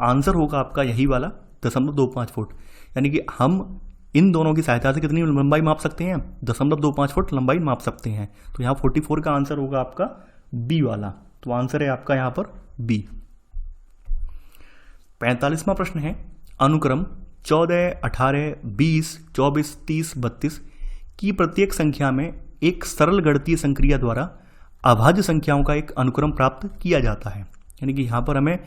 A: आंसर होगा आपका यही वाला 0.25 फुट। यानी कि हम इन दोनों की सहायता से कितनी लंबाई माप सकते हैं, 0.25 फुट लंबाई माप सकते हैं। तो यहाँ 44 का आंसर होगा आपका बी वाला। तो आंसर है आपका यहाँ पर बी। 45वां प्रश्न है, अनुक्रम 14, 18, 20, 24, 30, 32 की प्रत्येक संख्या में एक सरल गणितीय संक्रिया द्वारा अभाज्य संख्याओं का एक अनुक्रम प्राप्त किया जाता है। यानी कि यहाँ पर हमें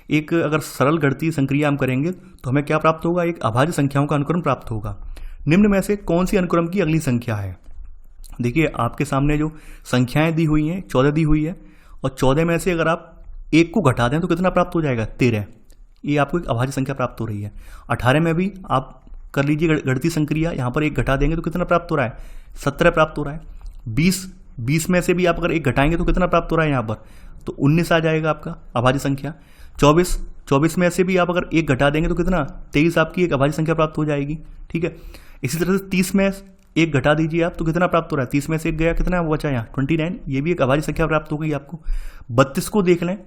A: एक अगर सरल गणितीय संक्रिया हम करेंगे तो हमें क्या प्राप्त होगा, एक अभाज्य संख्याओं का अनुक्रम प्राप्त होगा। निम्न में से कौन सी अनुक्रम की अगली संख्या है। देखिए, आपके सामने जो संख्याएं दी हुई हैं 14 दी हुई है, और 14 में से अगर आप 1 को घटा दें तो कितना प्राप्त हो जाएगा, 13। ये आपको एक अभाज्य संख्या प्राप्त हो रही है। 18 में भी आप कर लीजिए गणितीय संक्रिया, यहाँ पर 1 घटा देंगे तो कितना प्राप्त हो रहा है, 17 प्राप्त हो रहा है। 20 में से भी आप अगर 1 घटाएंगे तो कितना प्राप्त हो रहा है यहाँ पर, तो 19 आ जाएगा आपका अभाज्य संख्या। 24 में से भी आप अगर 1 घटा देंगे तो कितना, 23 आपकी एक अभाज्य संख्या प्राप्त हो जाएगी। ठीक है, इसी तरह से 30 में 1 घटा दीजिए आप तो कितना प्राप्त हो रहा है, 30 में से 1 गया, कितना बचा यहाँ 29, ये भी एक अभाज्य संख्या प्राप्त हो गई आपको। 32 को देख लें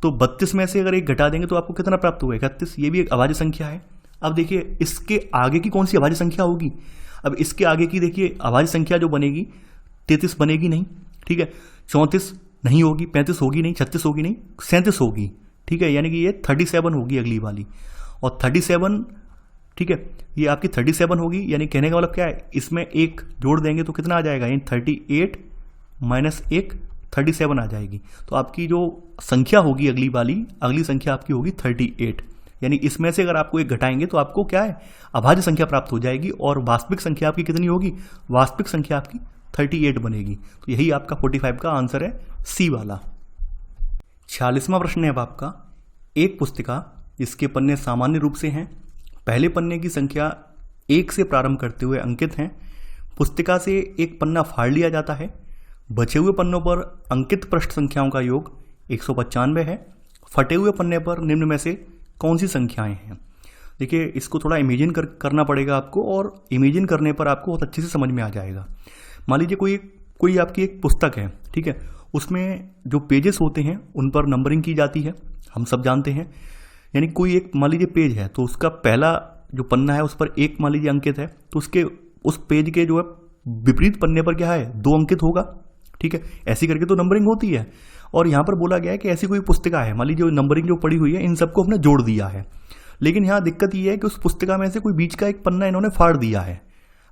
A: तो 32 में से अगर 1 घटा देंगे तो आपको कितना प्राप्त होगा, 31, ये भी एक अभाज्य संख्या है। अब देखिए इसके आगे की कौन सी अभाज्य संख्या होगी, अब इसके आगे की देखिए अभाज्य संख्या जो बनेगी 33 बनेगी नहीं। ठीक है, 34 नहीं होगी, 35 होगी नहीं, 36 होगी नहीं, 37 होगी। ठीक है, यानी कि ये 37 होगी अगली वाली, और 37, ठीक है, ये आपकी 37 होगी। यानी कहने का मतलब क्या है, इसमें 1 जोड़ देंगे तो कितना आ जाएगा, यानी 38 माइनस 1 37 आ जाएगी। तो आपकी जो संख्या होगी अगली वाली, अगली संख्या आपकी होगी 38। यानी इसमें से अगर आपको 1 घटाएंगे तो आपको क्या है, अभाज्य संख्या प्राप्त हो जाएगी, और वास्तविक संख्या आपकी कितनी होगी, वास्तविक संख्या आपकी 38 बनेगी। तो यही आपका 45 का आंसर है, सी वाला। 46वां प्रश्न है अब आपका, एक पुस्तिका जिसके पन्ने सामान्य रूप से हैं, पहले पन्ने की संख्या 1 से प्रारंभ करते हुए अंकित हैं, पुस्तिका से एक पन्ना फाड़ लिया जाता है, बचे हुए पन्नों पर अंकित पृष्ठ संख्याओं का योग 195 है, फटे हुए पन्ने पर निम्न में से कौन सी संख्याएं हैं। देखिए इसको थोड़ा इमेजिन करना पड़ेगा आपको, और इमेजिन करने पर आपको बहुत अच्छे से समझ में आ जाएगा। मान लीजिए कोई आपकी एक पुस्तक है, ठीक है, उसमें जो पेजेस होते हैं उन पर नंबरिंग की जाती है, हम सब जानते हैं। यानी कोई एक मान लीजिए पेज है, तो उसका पहला जो पन्ना है उस पर 1 मान लीजिए अंकित है, तो उस पेज के जो है विपरीत पन्ने पर क्या है, 2 अंकित होगा। ठीक है, ऐसी करके तो नंबरिंग होती है। और यहाँ पर बोला गया है कि ऐसी कोई पुस्तिका है, मान लीजिए नंबरिंग जो पड़ी हुई है इन सबको हमने जोड़ दिया है, लेकिन यहाँ दिक्कत ये है कि उस पुस्तिका में से कोई बीच का एक पन्ना इन्होंने फाड़ दिया है।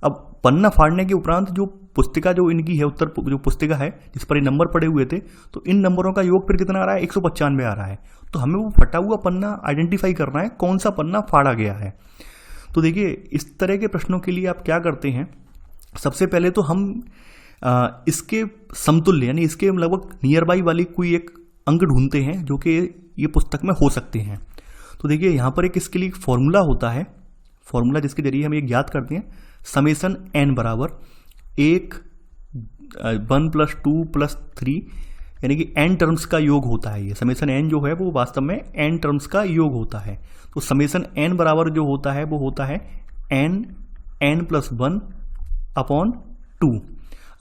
A: अब पन्ना फाड़ने के उपरांत जो पुस्तिका जो इनकी है, उत्तर जो पुस्तिका है जिस पर ये नंबर पड़े हुए थे, तो इन नंबरों का योग फिर कितना आ रहा है, 195 आ रहा है। तो हमें वो फटा हुआ पन्ना आइडेंटिफाई करना है, कौन सा पन्ना फाड़ा गया है। तो देखिए इस तरह के प्रश्नों के लिए आप क्या करते हैं, सबसे पहले तो हम इसके समतुल्य यानी इसके लगभग नियर बाई वाली कोई एक अंक ढूंढते हैं जो कि ये पुस्तक में हो सकते हैं। तो देखिए यहाँ पर एक इसके लिए फॉर्मूला होता है, फॉर्मूला जिसके जरिए हम ये ज्ञात करते हैं, समेसन n बराबर 1 + 2 + 3, यानी कि n टर्म्स का योग होता है। ये समेसन n जो है वो वास्तव में n टर्म्स का योग होता है। तो समेसन n बराबर जो होता है वो होता है n + 1/2।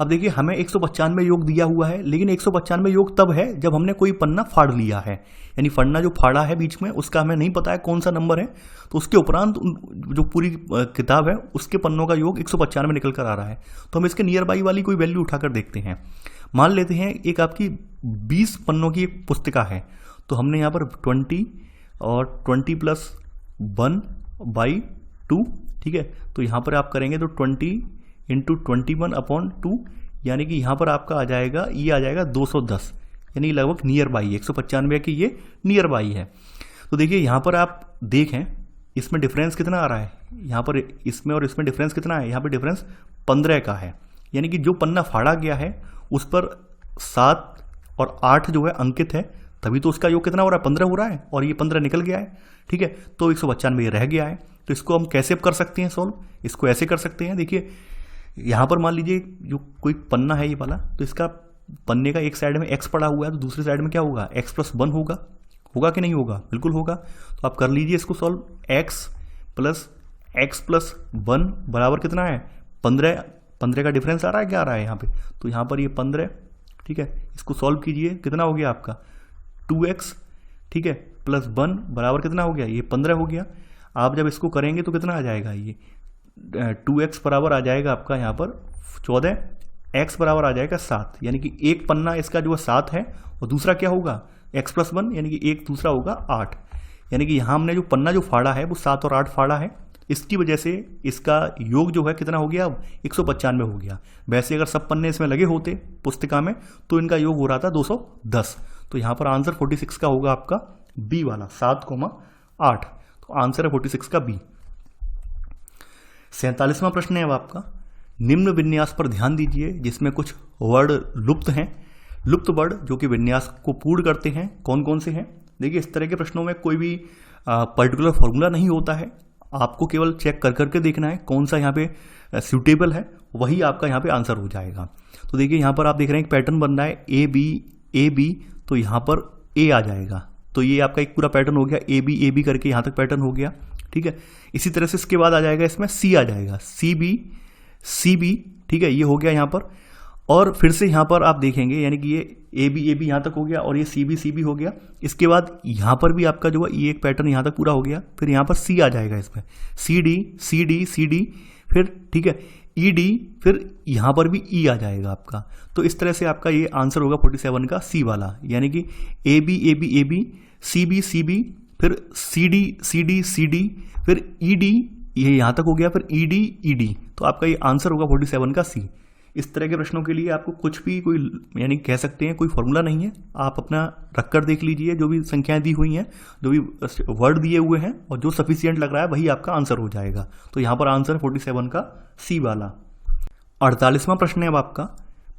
A: अब देखिए हमें 195 योग दिया हुआ है, लेकिन 195 योग तब है जब हमने कोई पन्ना फाड़ लिया है, यानी पन्ना जो फाड़ा है बीच में उसका हमें नहीं पता है कौन सा नंबर है, तो उसके उपरांत जो पूरी किताब है उसके पन्नों का योग 195 निकल कर आ रहा है। तो हम इसके नियर बाई वाली कोई वैल्यू उठाकर देखते हैं। मान लेते हैं एक आपकी 20 पन्नों की एक पुस्तिका है, तो हमने यहाँ पर 20 और 20 + 1/2, ठीक है, तो यहाँ पर आप करेंगे तो 20 × 21/2, यानी कि यहाँ पर आपका आ जाएगा, ये आ जाएगा 210, यानी लगभग नियर बाई 195 की ये नियर बाई है। तो देखिए यहाँ पर आप देखें इसमें डिफरेंस कितना आ रहा है, यहाँ पर इसमें और इसमें डिफरेंस कितना है, यहाँ पर डिफरेंस 15 का है। यानी कि जो पन्ना फाड़ा गया है उस पर 7 और 8 जो है अंकित है, तभी तो उसका योग कितना हो रहा है, 15 हो रहा है, और ये 15 निकल गया है। ठीक है, तो 195 ये रह गया है। तो इसको हम कैसे कर सकते हैं सॉल्व, इसको ऐसे कर सकते हैं। देखिए यहाँ पर मान लीजिए जो कोई पन्ना है ये वाला, तो इसका पन्ने का एक साइड में x पड़ा हुआ है, तो दूसरी साइड में क्या होगा, x + 1 होगा कि नहीं होगा, बिल्कुल होगा। तो आप कर लीजिए इसको सॉल्व, x + 1 बराबर कितना है, 15 का डिफरेंस आ रहा है, क्या आ रहा है यहाँ पे, तो यहाँ पर ये 15, ठीक है, इसको सॉल्व कीजिए, कितना हो गया आपका 2x, ठीक है, + 1 बराबर कितना हो गया, ये 15 हो गया। आप जब इसको करेंगे तो कितना आ जाएगा, ये 2x बराबर आ जाएगा आपका यहाँ पर 14, x बराबर आ जाएगा 7, यानी कि एक पन्ना इसका जो 7 है और दूसरा क्या होगा, x + 1, यानी कि एक दूसरा होगा 8। यानी कि यहाँ हमने जो पन्ना जो फाड़ा है वो 7 और 8 फाड़ा है, इसकी वजह से इसका योग जो है कितना हो गया, अब 195 हो गया। वैसे अगर सब पन्ने इसमें लगे होते पुस्तिका में तो इनका योग हो रहा था 210। तो यहाँ पर आंसर 46 का होगा आपका बी वाला, 7,8। तो आंसर है 46 का बी। 47वां प्रश्न है अब आपका, निम्न विन्यास पर ध्यान दीजिए जिसमें कुछ वर्ड लुप्त हैं, लुप्त वर्ण जो कि विन्यास को पूर्ण करते हैं कौन कौन से हैं। देखिए इस तरह के प्रश्नों में कोई भी पर्टिकुलर फॉर्मूला नहीं होता है, आपको केवल चेक कर करके देखना है कौन सा यहाँ पे सूटेबल है, वही आपका यहाँ पे आंसर हो जाएगा। तो देखिए यहाँ पर आप देख रहे हैं एक पैटर्न बन रहा है ए बी, तो यहाँ पर ए आ जाएगा, तो ये आपका एक पूरा पैटर्न हो गया ए बी करके यहाँ तक पैटर्न हो गया, ठीक है। इसी तरह से इसके बाद आ जाएगा इसमें सी आ जाएगा, सी बी, ठीक है, ये हो गया यहाँ पर। और फिर से यहाँ पर आप देखेंगे यानी कि ये ए बी यहाँ तक हो गया और ये सी बी हो गया। इसके बाद यहाँ पर भी आपका जो है ये एक पैटर्न यहाँ तक पूरा हो गया, फिर यहाँ पर सी आ जाएगा इसमें सी डी, फिर ठीक है ई डी, फिर यहाँ पर भी ई आ जाएगा आपका। तो इस तरह से आपका ये आंसर होगा 47 का सी वाला, यानी कि ए बी, सी बी, फिर सी डी, फिर ई डी, ये यहाँ तक हो गया, फिर ई डी, तो आपका ये आंसर होगा 47 का सी। इस तरह के प्रश्नों के लिए आपको कुछ भी कोई यानी कह सकते हैं कोई फॉर्मूला नहीं है, आप अपना रखकर देख लीजिए, जो भी संख्याएं दी हुई हैं, जो भी वर्ड दिए हुए हैं और जो सफिशिएंट लग रहा है वही आपका आंसर हो जाएगा। तो यहाँ पर आंसर 47 का सी वाला। 48वां प्रश्न है अब आपका,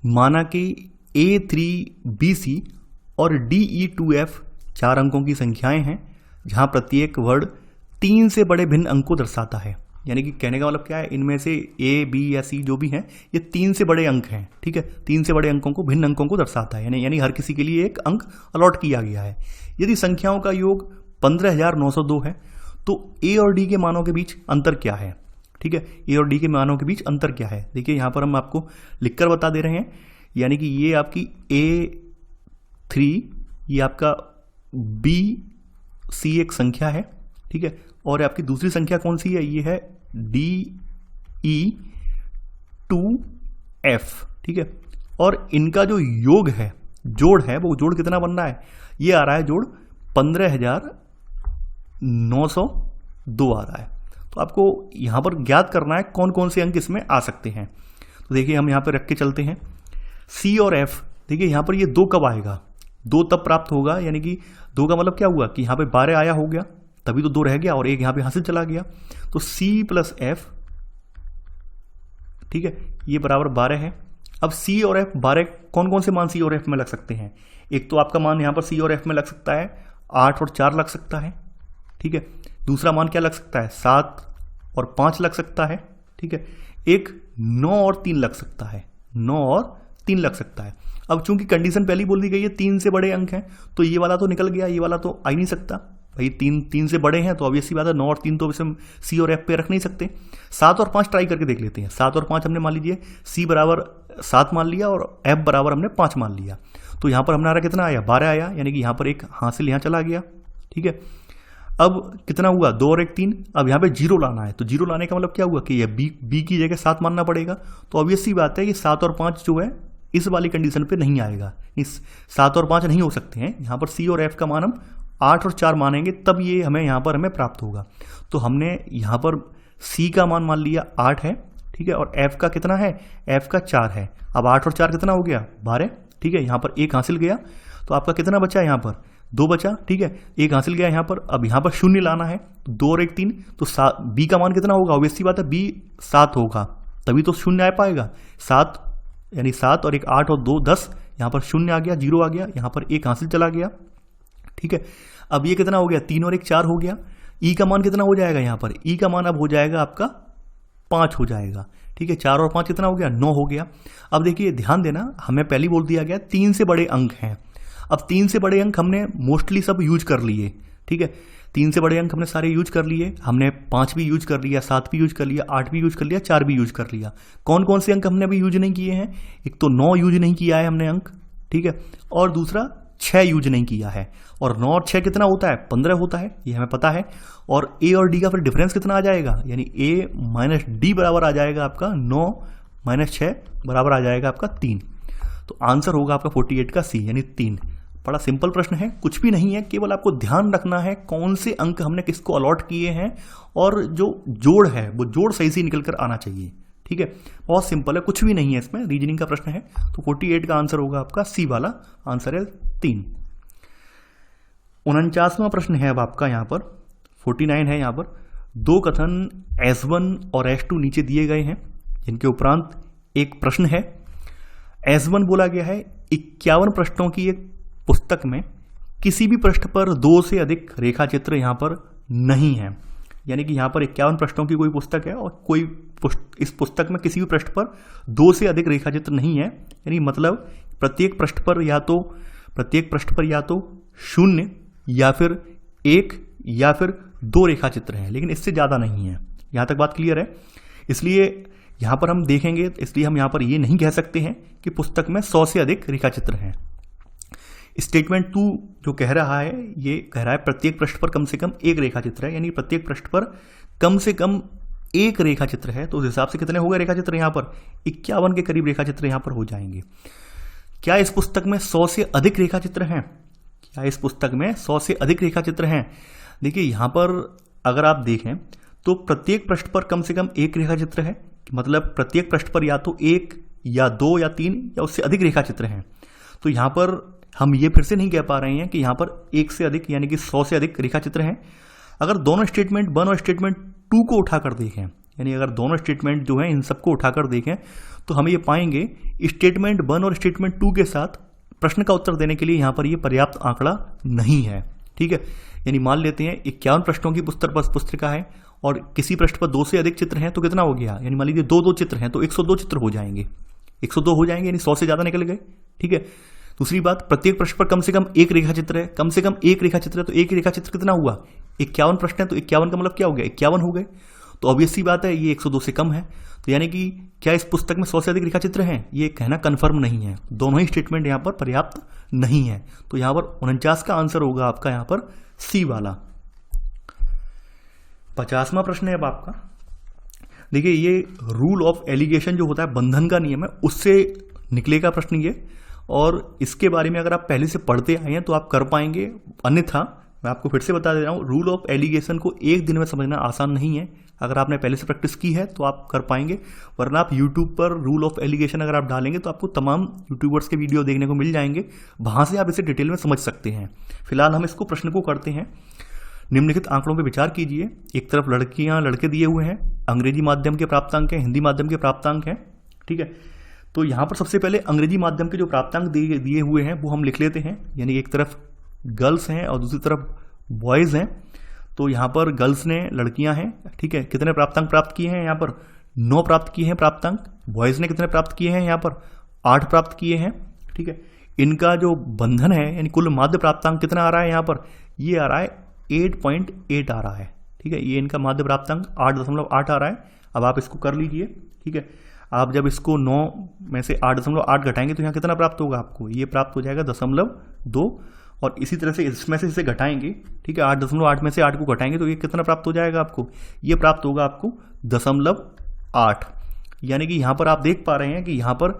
A: माना कि A3BC और DE2F 4 अंकों की संख्याएं हैं जहां प्रत्येक वर्ड 3 से बड़े भिन्न अंक को दर्शाता है। यानी कि कहने का मतलब क्या है, इनमें से ए बी या सी जो भी हैं ये 3 से बड़े अंक हैं, ठीक है, 3 से बड़े अंकों को भिन्न अंकों को दर्शाता है, यानी हर किसी के लिए एक अंक अलॉट किया गया है। यदि संख्याओं का योग 15,902 है तो ए और डी के मानों के बीच अंतर क्या है, ठीक है, ए और डी के मानों के बीच अंतर क्या है। देखिए यहाँ पर हम आपको लिखकर बता दे रहे हैं, यानी कि ये आपकी A3, ये आपका BC एक संख्या है, ठीक है, और आपकी दूसरी संख्या कौन सी है, ये है DE2F, ठीक है। और इनका जो योग है, जोड़ है, वो जोड़ कितना बन रहा है, ये आ रहा है जोड़ 15,902 आ रहा है। तो आपको यहां पर ज्ञात करना है कौन कौन से अंक इसमें आ सकते हैं। तो देखिए हम यहां पर रख के चलते हैं, C और F, देखिए यहां पर ये 2 कब आएगा, 2 तब प्राप्त होगा, यानी कि 2 का मतलब क्या हुआ कि यहाँ पे 12 आया हो गया, तभी तो 2 रह गया और एक यहाँ पे हासिल चला गया। तो C + F, ठीक है, ये बराबर 12 है। अब C और F 12 कौन कौन से मान C और F में लग सकते हैं, एक तो आपका मान यहाँ पर C और F में लग सकता है 8 और 4 लग सकता है, ठीक है। दूसरा मान क्या लग सकता है, 7 और 5 लग सकता है, ठीक है। एक 9 और 3 लग सकता है, 9 और 3 लग सकता है। अब चूंकि कंडीशन पहली बोल दी गई है 3 से बड़े अंक हैं, तो ये वाला तो निकल गया, ये वाला तो आ ही नहीं सकता भाई, 3 से बड़े हैं तो ऑब्वियस सी बात है, 9 और 3 तो वैसे हम C और F पे रख नहीं सकते। 7 और 5 ट्राई करके देख लेते हैं। 7 और 5 हमने मान लीजिए C बराबर 7 मान लिया और F बराबर हमने 5 मान लिया, तो यहाँ पर हमारा कितना आया, 12 आया, यानी कि यहाँ पर एक हासिल यहाँ चला गया, ठीक है। अब कितना हुआ, 2 और 1 3, अब यहाँ पे 0 लाना है, तो 0 लाने का मतलब क्या हुआ कि ये B की जगह 7 मानना पड़ेगा। तो ऑब्वियस सी बात है कि 7 और 5 जो है इस वाली कंडीशन पे नहीं आएगा, इस 7 और 5 नहीं हो सकते हैं। यहाँ पर C और F का मान हम 8 और 4 मानेंगे, तब ये हमें यहाँ पर हमें प्राप्त होगा। तो हमने यहाँ पर C का मान लिया 8 है, ठीक है, और F का कितना है, F का 4 है। अब 8 और 4 कितना हो गया, 12, ठीक है। यहाँ पर 1 हासिल गया, तो आपका कितना बचा, यहाँ पर 2 बचा, ठीक है, 1 हासिल गया यहाँ पर। अब यहाँ पर 0 लाना है, तो 2 और 1 3, तो B का मान कितना होगा, ऑब्वियस सी बात है B 7 होगा, तभी तो 0 आ पाएगा। 7 यानी 7 और 1 8 और 2 10, यहाँ पर 0 आ गया, 0 आ गया, यहाँ पर 1 हासिल चला गया, ठीक है। अब ये कितना हो गया, 3 और 1 4 हो गया। E का मान कितना हो जाएगा, यहाँ पर E का मान अब हो जाएगा आपका 5 हो जाएगा, ठीक है। 4 और 5 कितना हो गया, 9 हो गया। अब देखिए ध्यान देना, हमें पहले बोल दिया गया 3 से बड़े अंक हैं। अब 3 से बड़े अंक हमने मोस्टली सब यूज कर लिए, ठीक है, 3 से बड़े अंक हमने सारे यूज कर लिए, हमने 5 भी यूज कर लिया, 7 भी यूज कर लिया, 8 भी यूज कर लिया, 4 भी यूज कर लिया। कौन कौन से अंक हमने अभी यूज नहीं किए हैं, एक तो 9 यूज नहीं किया है हमने अंक, ठीक है, और दूसरा 6 यूज नहीं किया है। और 9 और 6 कितना होता है, 15 होता है, ये हमें पता है। और A और D का फिर डिफरेंस कितना आ जाएगा, यानी A - D बराबर आ जाएगा आपका 9 - 6 बराबर आ जाएगा आपका 3। तो आंसर होगा आपका 48 का C, यानी 3। बड़ा सिंपल प्रश्न है, कुछ भी नहीं है, केवल आपको ध्यान रखना है कौन से अंक हमने किसको अलॉट किए हैं, और जो जोड़ है वो जोड़ सही से निकल कर आना चाहिए, ठीक है। बहुत सिंपल है, कुछ भी नहीं है इसमें, रीजनिंग का प्रश्न है। तो 48 का आंसर होगा आपका C वाला, आंसर है 3। 49वां प्रश्न है अब आपका, यहाँ पर 49 है। यहाँ पर 2 कथन S1 और S2 नीचे दिए गए हैं, जिनके उपरांत एक प्रश्न है। S1 बोला गया है 51 पृष्ठों की एक पुस्तक में किसी भी पृष्ठ पर 2 से अधिक रेखा चित्र यहाँ पर नहीं है। यानी कि यहाँ पर 51 पृष्ठों की कोई पुस्तक है और इस पुस्तक में किसी भी पृष्ठ पर 2 से अधिक रेखा चित्र नहीं है। यानी मतलब प्रत्येक पृष्ठ पर या तो 0 या फिर 1 या फिर 2 रेखा चित्र हैं, लेकिन इससे ज़्यादा नहीं है। यहाँ तक बात क्लियर है। इसलिए यहाँ पर हम देखेंगे, इसलिए हम यहाँ पर ये नहीं कह सकते हैं कि पुस्तक में 100 से अधिक रेखा चित्र हैं। स्टेटमेंट 2 जो कह रहा है, ये कह रहा है प्रत्येक पृष्ठ पर कम से कम 1 रेखा चित्र है। यानी प्रत्येक पृष्ठ पर कम से कम 1 रेखा चित्र है। तो उस हिसाब से कितने हो गए रेखा चित्र यहाँ पर? 51 के करीब रेखा चित्र यहाँ पर हो जाएंगे। क्या इस पुस्तक में 100 से अधिक रेखा चित्र हैं? क्या इस पुस्तक में 100 से अधिक रेखा चित्र हैं? देखिए यहाँ पर अगर आप देखें तो प्रत्येक पृष्ठ पर कम से कम 1 रेखा चित्र है। मतलब प्रत्येक पृष्ठ पर या तो 1 या 2 या 3 या उससे अधिक रेखा चित्र हैं। तो यहाँ पर हम ये फिर से नहीं कह पा रहे हैं कि यहाँ पर 1 से अधिक यानी कि 100 से अधिक रेखा चित्र हैं। अगर दोनों स्टेटमेंट 1 और स्टेटमेंट 2 को उठाकर देखें, यानी अगर दोनों स्टेटमेंट जो हैं इन सबको उठाकर देखें, तो हम ये पाएंगे स्टेटमेंट 1 और स्टेटमेंट 2 के साथ प्रश्न का उत्तर देने के लिए यहाँ पर ये पर्याप्त आंकड़ा नहीं है। ठीक है, यानी मान लेते हैं 51 पृष्ठों की पुस्तिका है और किसी पृष्ठ पर 2 से अधिक चित्र हैं, तो कितना हो गया? यानी मान लीजिए 2 चित्र हैं तो 102 चित्र हो जाएंगे। 102 हो जाएंगे, यानी 100 से ज़्यादा निकल गए। ठीक है, दूसरी बात, प्रत्येक पृष्ठ पर कम से कम 1 रेखा चित्र है। कम से कम 1 रेखा चित्र है तो 1 रेखा चित्र कितना हुआ? 51 प्रश्न है तो 51 का मतलब क्या हो गया? 51 हो गए। तो ऑब्वियस सी बात है ये 102 से कम है। तो यानी कि क्या इस पुस्तक में 100 से अधिक रेखा चित्र हैं? ये कहना कन्फर्म नहीं है। दोनों ही स्टेटमेंट यहाँ पर पर्याप्त नहीं है। तो यहाँ पर 49 का आंसर होगा आपका यहाँ पर सी वाला। 50वां प्रश्न है अब आपका। देखिए ये रूल ऑफ एलिगेशन जो होता है, बंधन का नियम है, उससे निकलेगा प्रश्न ये। और इसके बारे में अगर आप पहले से पढ़ते आए हैं तो आप कर पाएंगे, अन्यथा मैं आपको फिर से बता दे रहा हूँ, रूल ऑफ एलिगेशन को एक दिन में समझना आसान नहीं है। अगर आपने पहले से प्रैक्टिस की है तो आप कर पाएंगे, वरना आप यूट्यूब पर रूल ऑफ एलिगेशन अगर आप डालेंगे तो आपको तमाम यूट्यूबर्स के वीडियो देखने को मिल जाएंगे, वहाँ से आप इसे डिटेल में समझ सकते हैं। फिलहाल हम इसको प्रश्न को करते हैं। निम्नलिखित आंकड़ों पर विचार कीजिए। एक तरफ लड़कियां लड़के दिए हुए हैं, अंग्रेजी माध्यम के प्राप्तांक हैं, हिंदी माध्यम के प्राप्तांक हैं। ठीक है, तो यहाँ पर सबसे पहले अंग्रेजी माध्यम के जो प्राप्तांक दिए हुए हैं वो हम लिख लेते हैं। यानी एक तरफ गर्ल्स हैं और दूसरी तरफ बॉयज़ हैं। तो यहाँ पर गर्ल्स ने लड़कियां हैं, ठीक है, कितने प्राप्तांक प्राप्त किए हैं? यहाँ पर 9 प्राप्त किए हैं प्राप्तांक। बॉयज़ ने कितने प्राप्त किए हैं? यहाँ पर 8 प्राप्त किए हैं। ठीक है, इनका जो बंधन है यानी कुल माध्य प्राप्तांक कितना आ रहा है? यहाँ पर ये आ रहा है 8.8 आ रहा है। ठीक है, ये इनका माध्य प्राप्तांक 8.8 आ रहा है। अब आप इसको कर लीजिए। ठीक है, आप जब इसको 9 में से 8.8 घटाएंगे तो यहाँ कितना प्राप्त होगा आपको? ये प्राप्त हो जाएगा 0.2। और इसी तरह से इसमें से इसे घटाएंगे। ठीक है, 8.8 में से 8 को घटाएंगे तो ये कितना प्राप्त हो जाएगा आपको? ये प्राप्त होगा आपको 0.8। यानी कि यहाँ पर आप देख पा रहे हैं कि यहाँ पर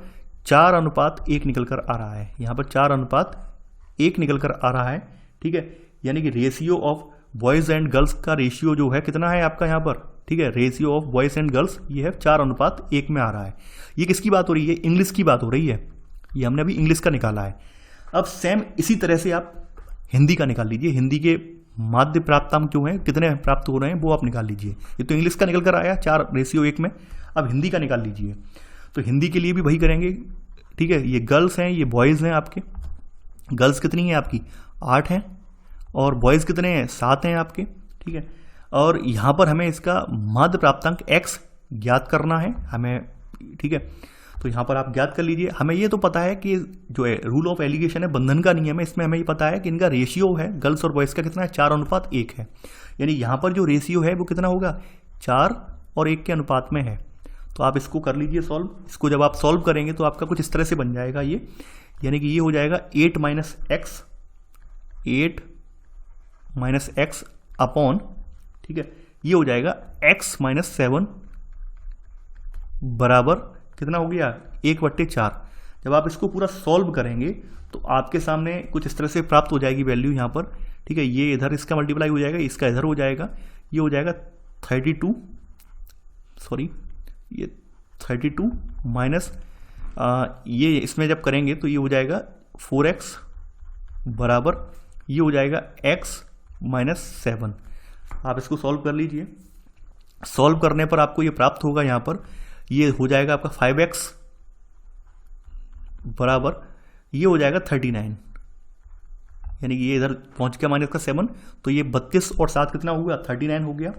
A: 4:1 निकल कर आ रहा है। यहाँ पर 4:1 निकल कर आ रहा है। ठीक है, यानी कि ratio of boys and girls का रेशियो जो है कितना है आपका यहाँ पर? ठीक है, ratio of boys and girls ये है 4:1 में आ रहा है। ये किसकी बात हो रही है? इंग्लिश की बात हो रही है। ये हमने अभी इंग्लिश का निकाला है। अब सेम इसी तरह से आप हिंदी का निकाल लीजिए। हिंदी के माध्य प्राप्तांक जो हैं कितने प्राप्त हो रहे हैं वो आप निकाल लीजिए। ये तो इंग्लिश का निकल कर आया 4:1 में। अब हिंदी का निकाल लीजिए। तो हिंदी के लिए भी वही करेंगे। ठीक है, ये गर्ल्स हैं, ये बॉयज़ हैं आपके। गर्ल्स कितनी है आपकी? 8 हैं और बॉयज़ कितने हैं? 7 हैं आपके। ठीक है, और यहाँ पर हमें इसका माध्य प्राप्तांक x ज्ञात करना है हमें। ठीक है, तो यहाँ पर आप ज्ञात कर लीजिए। हमें ये तो पता है कि जो है रूल ऑफ एलिगेशन है, बंधन का नियम है, इसमें हमें ये पता है कि इनका रेशियो है गर्ल्स और बॉयज़ का कितना है? 4:1 है। यानी यहाँ पर जो रेशियो है वो कितना होगा? 4 और 1 के अनुपात में है। तो आप इसको कर लीजिए सॉल्व। इसको जब आप सॉल्व करेंगे तो आपका कुछ इस तरह से बन जाएगा ये। यानी कि ये हो जाएगा 8 माइनस एक्स अपॉन, ठीक है, ये हो जाएगा x - 7 बराबर कितना हो गया? 1/4। जब आप इसको पूरा सॉल्व करेंगे तो आपके सामने कुछ इस तरह से प्राप्त हो जाएगी वैल्यू यहाँ पर। ठीक है, ये इधर इसका मल्टीप्लाई हो जाएगा, इसका इधर हो जाएगा। ये हो जाएगा 32 माइनस ये इसमें जब करेंगे तो ये हो जाएगा 4x बराबर ये हो जाएगा x - 7। आप इसको सॉल्व कर लीजिए। सॉल्व करने पर आपको ये प्राप्त होगा। यहाँ पर ये हो जाएगा आपका 5x बराबर ये हो जाएगा 39, यानी कि ये इधर पहुंच गया माइनस का 7, तो ये 32 और 7 कितना हो गया 39 हो गया।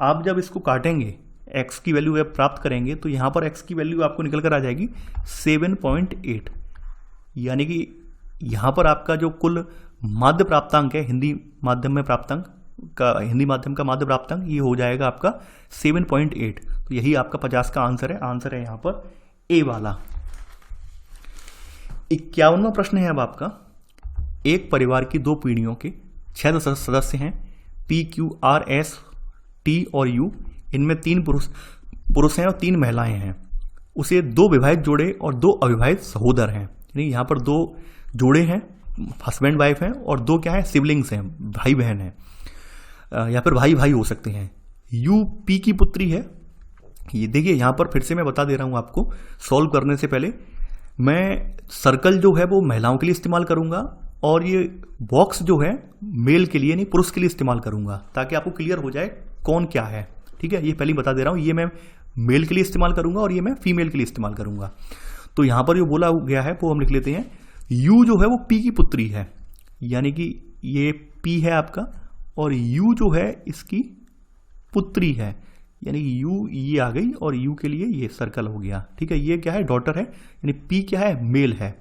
A: आप जब इसको काटेंगे x की वैल्यू प्राप्त करेंगे तो यहाँ पर x की वैल्यू आपको निकल कर आ जाएगी 7.8, यानी कि यहाँ पर आपका जो कुल माध्य प्राप्तांक है हिंदी माध्यम में प्राप्तांक का, हिंदी माध्यम का माध्य प्राप्तांक ये हो जाएगा आपका 7.8। तो यही आपका 50 का आंसर है। आंसर है यहाँ पर ए वाला। 51वां प्रश्न है अब आपका, एक परिवार की 2 पीढ़ियों के 6 सदस्य हैं, P Q R S T और यू, इनमें 3 पुरुष हैं और 3 महिलाएं हैं। उसे 2 विवाहित जोड़े और 2 अविवाहित सहोदर हैं, यानी यहाँ पर 2 जोड़े हैं, हस्बैंड वाइफ हैं, और 2 क्या है सिबलिंग्स हैं, भाई बहन हैं, या फिर भाई भाई हो सकते हैं। यू पी की पुत्री है। ये देखिए यहाँ पर फिर से मैं बता दे रहा हूँ आपको, सॉल्व करने से पहले मैं सर्कल जो है वो महिलाओं के लिए इस्तेमाल करूंगा और ये बॉक्स जो है मेल के लिए नहीं पुरुष के लिए इस्तेमाल करूंगा, ताकि आपको क्लियर हो जाए कौन क्या है। ठीक है, ये पहले बता दे रहा हूँ, ये मैं मेल के लिए इस्तेमाल करूंगा और ये मैं फीमेल के लिए इस्तेमाल करूंगा। तो यहाँ पर जो बोला गया है वो हम लिख लेते हैं, यू जो है वो पी की पुत्री है, यानी कि ये पी है आपका और यू जो है इसकी पुत्री है, यानी यू ये आ गई और यू के लिए ये सर्कल हो गया। ठीक है, ये क्या है डॉटर है, यानी पी क्या है मेल है।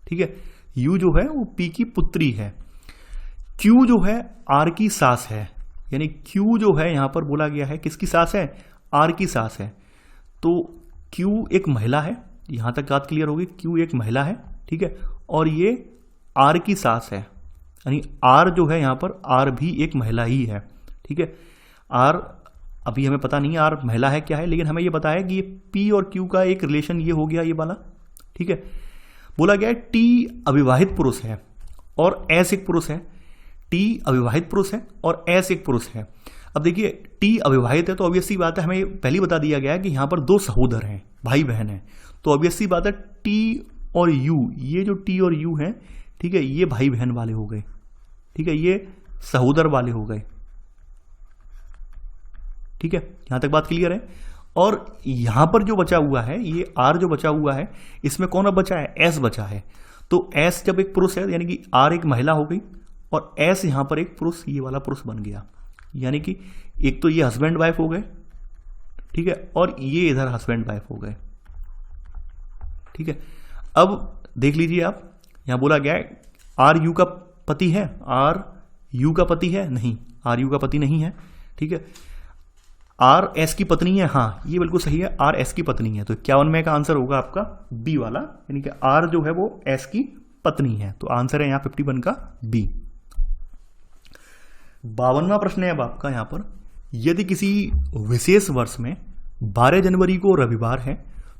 A: ठीक है, यू जो है वो पी की पुत्री है। क्यू जो है आर की सास है, यानी क्यू जो है यहां पर बोला गया है किसकी सास है, आर की सास है। तो क्यू एक महिला है, यहां तक बात क्लियर होगी, क्यू एक महिला है। ठीक है, और ये आर की सास है, यानी आर जो है यहां पर आर भी एक महिला ही है। ठीक है, आर अभी हमें पता नहीं है आर महिला है क्या है, लेकिन हमें ये बताया कि ये पी और क्यू का एक रिलेशन ये हो गया ये वाला। ठीक है, बोला गया है टी अविवाहित पुरुष है और एस एक पुरुष है। टी अविवाहित पुरुष है और एस एक पुरुष है। अब देखिए टी अविवाहित है तो ऑब्वियस सी बात है, हमें पहले बता दिया गया है कि यहां पर 2 सहोदर हैं, भाई बहन हैं, तो ऑब्वियस सी बात है टी और यू, ये जो टी और यू हैं, ठीक है, ये भाई बहन वाले हो गए। ठीक है, ये सहोदर वाले हो गए। ठीक है, यहां तक बात क्लियर है। और यहां पर जो बचा हुआ है ये आर जो बचा हुआ है, इसमें कौन अब बचा है, एस बचा है। तो एस जब एक पुरुष है यानी कि आर एक महिला हो गई और एस यहां पर एक पुरुष, ये वाला पुरुष बन गया, यानी कि एक तो ये हस्बैंड वाइफ हो गए। ठीक है, और ये इधर हस्बैंड वाइफ हो गए। ठीक है, अब देख लीजिए आप, यहां बोला गया है आर यू का पति है, आर यू का पति है, नहीं, आर यू का पति नहीं है। ठीक है, आर एस की पत्नी है, हाँ ये बिल्कुल सही है, आर एस की पत्नी है। तो 51 में का आंसर होगा आपका बी वाला, यानी कि आर जो है वो एस की पत्नी है। तो आंसर है यहां 51 का बी। 52वां प्रश्न है अब आपका यहां पर, यदि किसी विशेष वर्ष में 12 जनवरी को रविवार है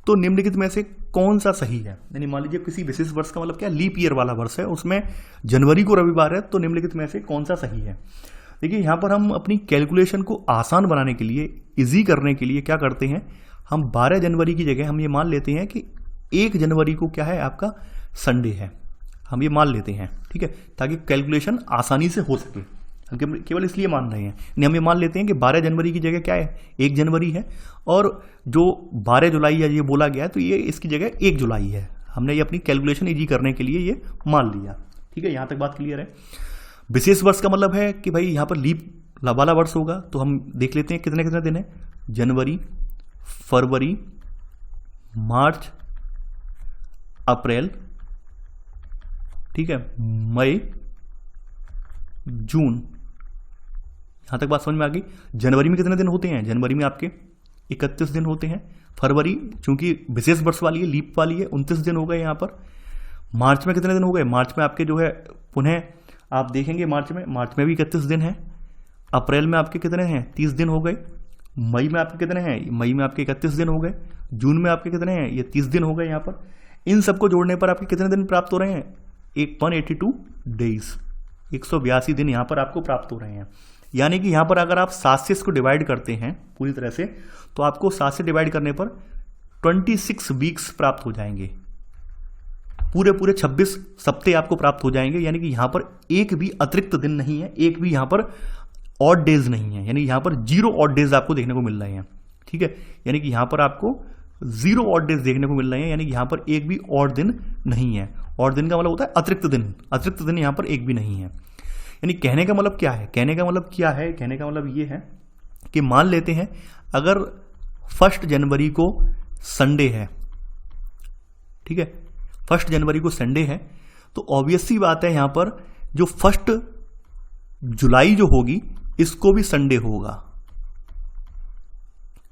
A: तो निम्नलिखित में से कौन सा सही है। यानी मान लीजिए किसी विशेष वर्ष का मतलब क्या, लीप ईयर वाला वर्ष है, उसमें जनवरी को रविवार है, तो निम्नलिखित में से कौन सा सही है। देखिए यहां पर हम अपनी कैलकुलेशन को आसान बनाने के लिए, इजी करने के लिए क्या करते हैं, हम 12 जनवरी की जगह हम ये मान लेते हैं कि 1 जनवरी को क्या है आपका संडे है, हम ये मान लेते हैं। ठीक है, ताकि कैलकुलेशन आसानी से हो सके, हम केवल इसलिए मान रहे हैं। नहीं, हम ये मान लेते हैं कि 12 जनवरी की जगह क्या है 1 जनवरी है, और जो 12 जुलाई है ये बोला गया है तो ये इसकी जगह 1 जुलाई है। हमने ये अपनी कैलकुलेशन इजी करने के लिए ये मान लिया। ठीक है, यहां तक बात क्लियर है। विशेष वर्ष का मतलब है कि भाई यहां पर लीप वाला वर्ष होगा, तो हम देख लेते हैं कितने कितने दिन है, जनवरी, फरवरी, मार्च, अप्रैल, ठीक है, मई, जून। यहां तक बात समझ में आ गई। जनवरी में कितने दिन होते हैं, जनवरी में आपके 31 दिन होते हैं। फरवरी चूंकि विशेष वर्ष वाली है, लीप वाली है, 29 दिन हो गए यहां पर। मार्च में कितने दिन हो गए, मार्च में आपके जो है पुनः आप देखेंगे मार्च में भी 31 दिन है। अप्रैल में आपके कितने हैं, 30 दिन हो गए। मई में आपके कितने हैं, मई में आपके 31 दिन हो गए। जून में आपके कितने हैं, ये 30 दिन हो गए यहाँ पर। इन सबको जोड़ने पर आपके कितने दिन प्राप्त हो रहे हैं, 182 डेज, 182 दिन यहाँ पर आपको प्राप्त हो रहे हैं। यानी कि यहाँ पर अगर आप 7 से इसको डिवाइड करते हैं पूरी तरह से, तो आपको 7 से डिवाइड करने पर 26 वीक्स प्राप्त हो जाएंगे, पूरे 26 सप्ताह आपको प्राप्त हो जाएंगे। यानी कि यहां पर एक भी अतिरिक्त दिन नहीं है, एक भी यहां पर ऑड डेज नहीं है, यानी यहां पर 0 ऑड डेज आपको देखने को मिल रहे हैं। ठीक है, यानी कि यहां पर आपको 0 ऑड डेज देखने को मिल रहे हैं, यानी यहाँ पर एक भी ऑड दिन नहीं है। ऑड दिन का मतलब होता है अतिरिक्त दिन, अतिरिक्त दिन यहाँ पर एक भी नहीं है। यानी कहने का मतलब क्या है, कहने का मतलब ये है कि मान लेते हैं अगर 1 जनवरी को संडे है, ठीक है, 1 जनवरी को संडे है, तो ऑब्वियस सी बात है यहाँ पर जो 1 जुलाई जो होगी इसको भी संडे होगा,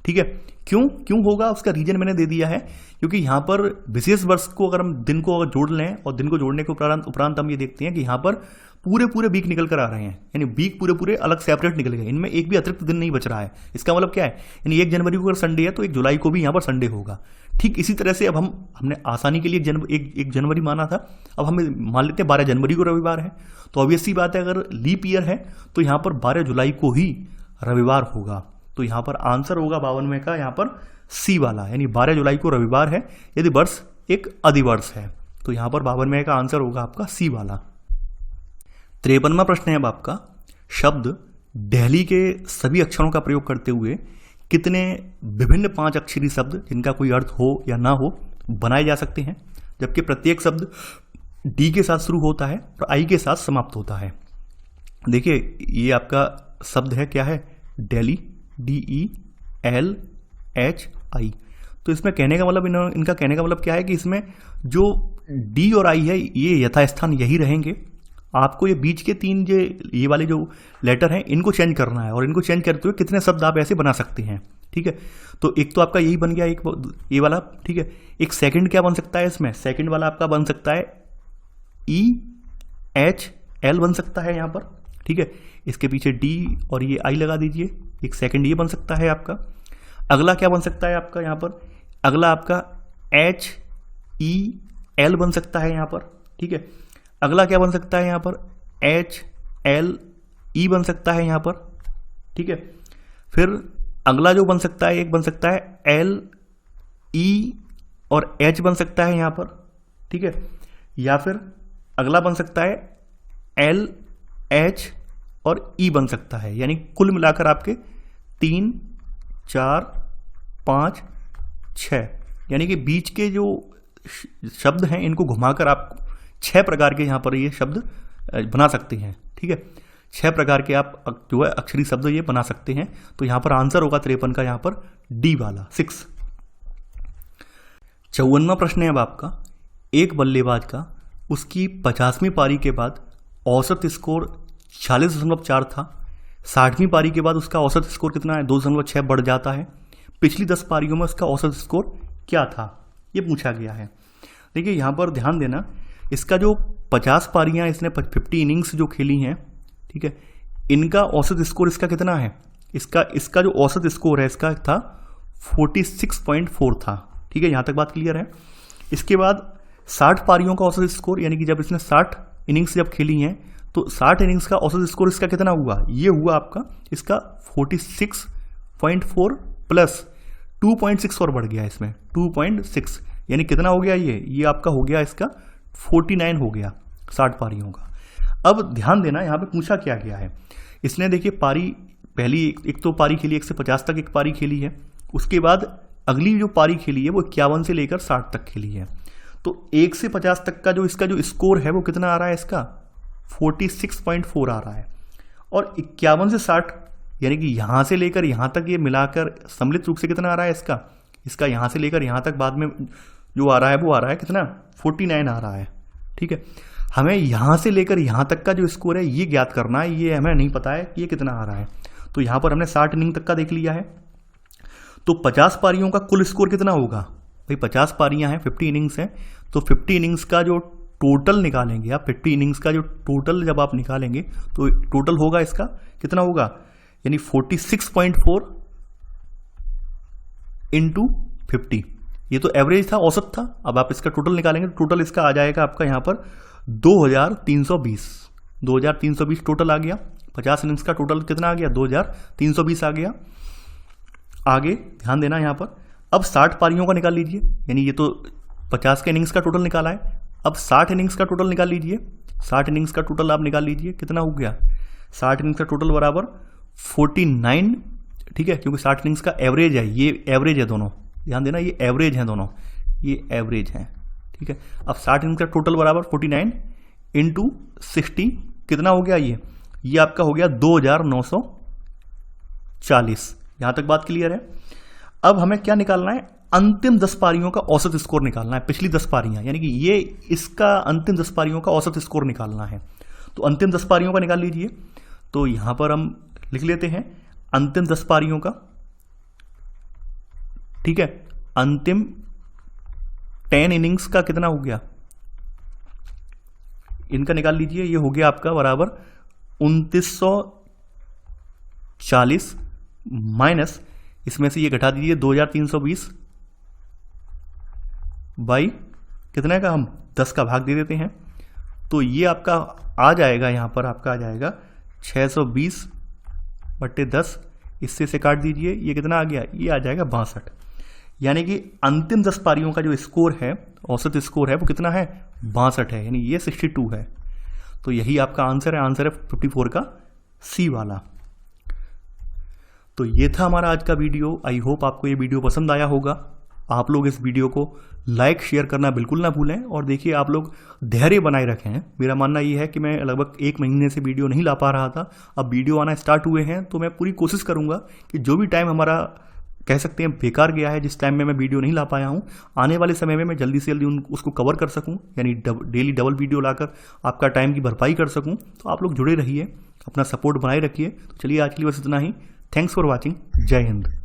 A: ठीक है। क्यों होगा, उसका रीजन मैंने दे दिया है, क्योंकि यहां पर विशेष वर्ष को अगर हम दिन को अगर जोड़ लें और दिन को जोड़ने के उपरांत हम ये देखते हैं कि यहां पर पूरे वीक निकल कर आ रहे हैं, यानी वीक पूरे अलग सेपरेट निकल गए, इनमें एक भी अतिरिक्त दिन नहीं बच रहा है। इसका मतलब क्या है, यानी 1 जनवरी को अगर संडे है तो 1 जुलाई को भी यहां पर संडे होगा। ठीक इसी तरह से अब हमने आसानी के लिए 1 जनवरी माना था, अब हम मान लेते हैं 12 जनवरी को रविवार है, तो ऑब्वियस सी बात है अगर लीप ईयर है तो यहां पर 12 जुलाई को ही रविवार होगा। तो यहां पर आंसर होगा 52वें का यहाँ पर सी वाला, यानी 12 जुलाई को रविवार है यदि वर्ष एक अधिवर्ष है, तो यहां पर 52वें का आंसर होगा आपका सी वाला। 53वां प्रश्न है अब आपका, शब्द दिल्ली के सभी अक्षरों का प्रयोग करते हुए कितने विभिन्न 5 अक्षरी शब्द जिनका कोई अर्थ हो या ना हो बनाए जा सकते हैं, जबकि प्रत्येक शब्द डी के साथ शुरू होता है और आई के साथ समाप्त होता है। देखिए ये आपका शब्द है, क्या है, दिल्ली, DELHI। तो इसमें कहने का मतलब इनका कहने का मतलब क्या है कि इसमें जो डी और आई है ये यथास्थान यही रहेंगे। आपको ये बीच के 3 ये वाले जो लेटर हैं इनको चेंज करना है, और इनको चेंज करते हुए कितने शब्द आप ऐसे बना सकते हैं, ठीक है। तो एक तो आपका यही बन गया, एक ये वाला, ठीक है। एक सेकंड क्या बन सकता है इसमें, सेकंड वाला आपका बन सकता है EHL बन सकता है यहाँ पर, ठीक है। इसके पीछे डी और ये आई लगा दीजिए, एक सेकंड ये बन सकता है आपका। अगला क्या बन सकता है आपका यहाँ पर, अगला आपका HEL बन सकता है यहाँ पर, ठीक है। अगला क्या बन सकता है यहाँ पर, HLE बन सकता है यहाँ पर, ठीक है। फिर अगला जो बन सकता है, एक बन सकता है LE और H बन सकता है यहाँ पर, ठीक है। या फिर अगला बन सकता है LH और E बन सकता है, यानी कुल मिलाकर आपके 3, 4, 5, 6, यानी कि बीच के जो शब्द हैं इनको घुमाकर आप 6 प्रकार के यहाँ पर ये शब्द बना सकते हैं, ठीक है। 6 प्रकार के आप जो है अक्षरी शब्द ये बना सकते हैं। तो यहाँ पर आंसर होगा 53 का यहाँ पर डी वाला 6। 54वां प्रश्न है अब आपका, एक बल्लेबाज का उसकी 50वीं पारी के बाद औसत स्कोर 46.4 था, 60वीं पारी के बाद उसका औसत स्कोर कितना है, 2.6 बढ़ जाता है। पिछली 10 पारियों में उसका औसत स्कोर क्या था, ये पूछा गया है। देखिए यहाँ पर ध्यान देना, इसका जो 50 पारियां इसने 50 इनिंग्स जो खेली हैं, ठीक है, इनका औसत स्कोर इसका कितना है, इसका जो औसत स्कोर है इसका था 46.4 था, ठीक है। यहाँ तक बात क्लियर है। इसके बाद 60 पारियों का औसत स्कोर, यानी कि जब इसने 60 इनिंग्स जब खेली हैं तो 60 इनिंग्स का औसत स्कोर इसका कितना हुआ, ये हुआ आपका इसका 46.4 प्लस 2.6 और बढ़ गया इसमें 2.6, यानी कितना हो गया, ये आपका हो गया इसका 49 हो गया 60 पारियों का। अब ध्यान देना यहाँ पे पूछा क्या गया है, इसने देखिए पारी पहली एक तो पारी खेली 1 से 50 तक एक पारी खेली है, उसके बाद अगली जो पारी खेली है वो 51 से लेकर 60 तक खेली है। तो 1 से 50 तक का जो इसका जो स्कोर है वो कितना आ रहा है, इसका 46.4 आ रहा है। और 51 से 60 यानी कि यहाँ से लेकर यहाँ तक ये मिलाकर सम्मिलित रूप से कितना आ रहा है इसका यहाँ से लेकर यहाँ तक बाद में जो आ रहा है वो आ रहा है कितना, 49 आ रहा है, ठीक है। हमें यहाँ से लेकर यहाँ तक का जो स्कोर है ये ज्ञात करना है, ये हमें नहीं पता है कि ये कितना आ रहा है। तो यहाँ पर हमने 60 इनिंग तक का देख लिया है, तो 50 पारियों का कुल स्कोर कितना होगा भाई, 50 पारियां हैं, 50 इनिंग्स हैं, तो 50 इनिंग्स का जो टोटल निकालेंगे आप, 50 इनिंग्स का जो टोटल जब आप निकालेंगे तो टोटल होगा इसका कितना होगा, यानी 46.4 इंटू 50, ये तो एवरेज था, औसत था। अब आप इसका टोटल निकालेंगे तो टोटल इसका आ जाएगा आपका यहाँ पर 2320 टोटल आ गया। 50 इनिंग्स का टोटल कितना आ गया, 2320 आ गया। आगे ध्यान देना यहाँ पर, अब 60 पारियों का निकाल लीजिए, यानी ये तो 50 के इनिंग्स का टोटल निकाला है, अब 60 इनिंग्स का टोटल निकाल लीजिए। 60 इनिंग्स का टोटल आप निकाल लीजिए, कितना हो गया, 60 इनिंग्स का टोटल बराबर 49, ठीक है, क्योंकि 60 इनिंग्स का एवरेज है, ये एवरेज है दोनों, ध्यान देना ये एवरेज हैं दोनों, ये एवरेज हैं, ठीक है। अब 60 इनका टोटल बराबर 49 इंटू 60 कितना हो गया, ये आपका हो गया 2940। यहां तक बात क्लियर है। अब हमें क्या निकालना है, अंतिम 10 पारियों का औसत स्कोर निकालना है, पिछली 10 पारियां, यानी कि ये इसका अंतिम 10 पारियों का औसत स्कोर निकालना है। तो अंतिम 10 पारियों का निकाल लीजिए। तो यहां पर हम लिख लेते हैं अंतिम 10 पारियों का, ठीक है। अंतिम 10 इनिंग्स का कितना हो गया, इनका निकाल लीजिए। ये हो गया आपका बराबर 2940 माइनस इसमें से ये घटा दीजिए 2320 बाई कितने का, हम 10 का भाग दे देते हैं। तो ये आपका आ जाएगा, यहां पर आपका आ जाएगा 620/10। इससे से काट दीजिए, ये कितना आ गया, ये आ जाएगा 62। यानी कि अंतिम 10 पारियों का जो स्कोर है, औसत स्कोर है, वो कितना है, 62 है, यानी ये 62 है। तो यही आपका आंसर है, आंसर है 54 का सी वाला। तो ये था हमारा आज का वीडियो। आई होप आपको ये वीडियो पसंद आया होगा। आप लोग इस वीडियो को लाइक शेयर करना बिल्कुल ना भूलें, और देखिए आप लोग धैर्य बनाए रखें। मेरा मानना ये है कि मैं लगभग 1 महीने से वीडियो नहीं ला पा रहा था, अब वीडियो आना स्टार्ट हुए हैं, तो मैं पूरी कोशिश करूंगा कि जो भी टाइम हमारा कह सकते हैं बेकार गया है, जिस टाइम में मैं वीडियो नहीं ला पाया हूं, आने वाले समय में मैं जल्दी से जल्दी उसको कवर कर सकूं, यानी डेली डबल वीडियो लाकर आपका टाइम की भरपाई कर सकूं। तो आप लोग जुड़े रहिए, अपना सपोर्ट बनाए रखिए। तो चलिए आज के लिए बस इतना ही। Thanks for watching. जय हिंद।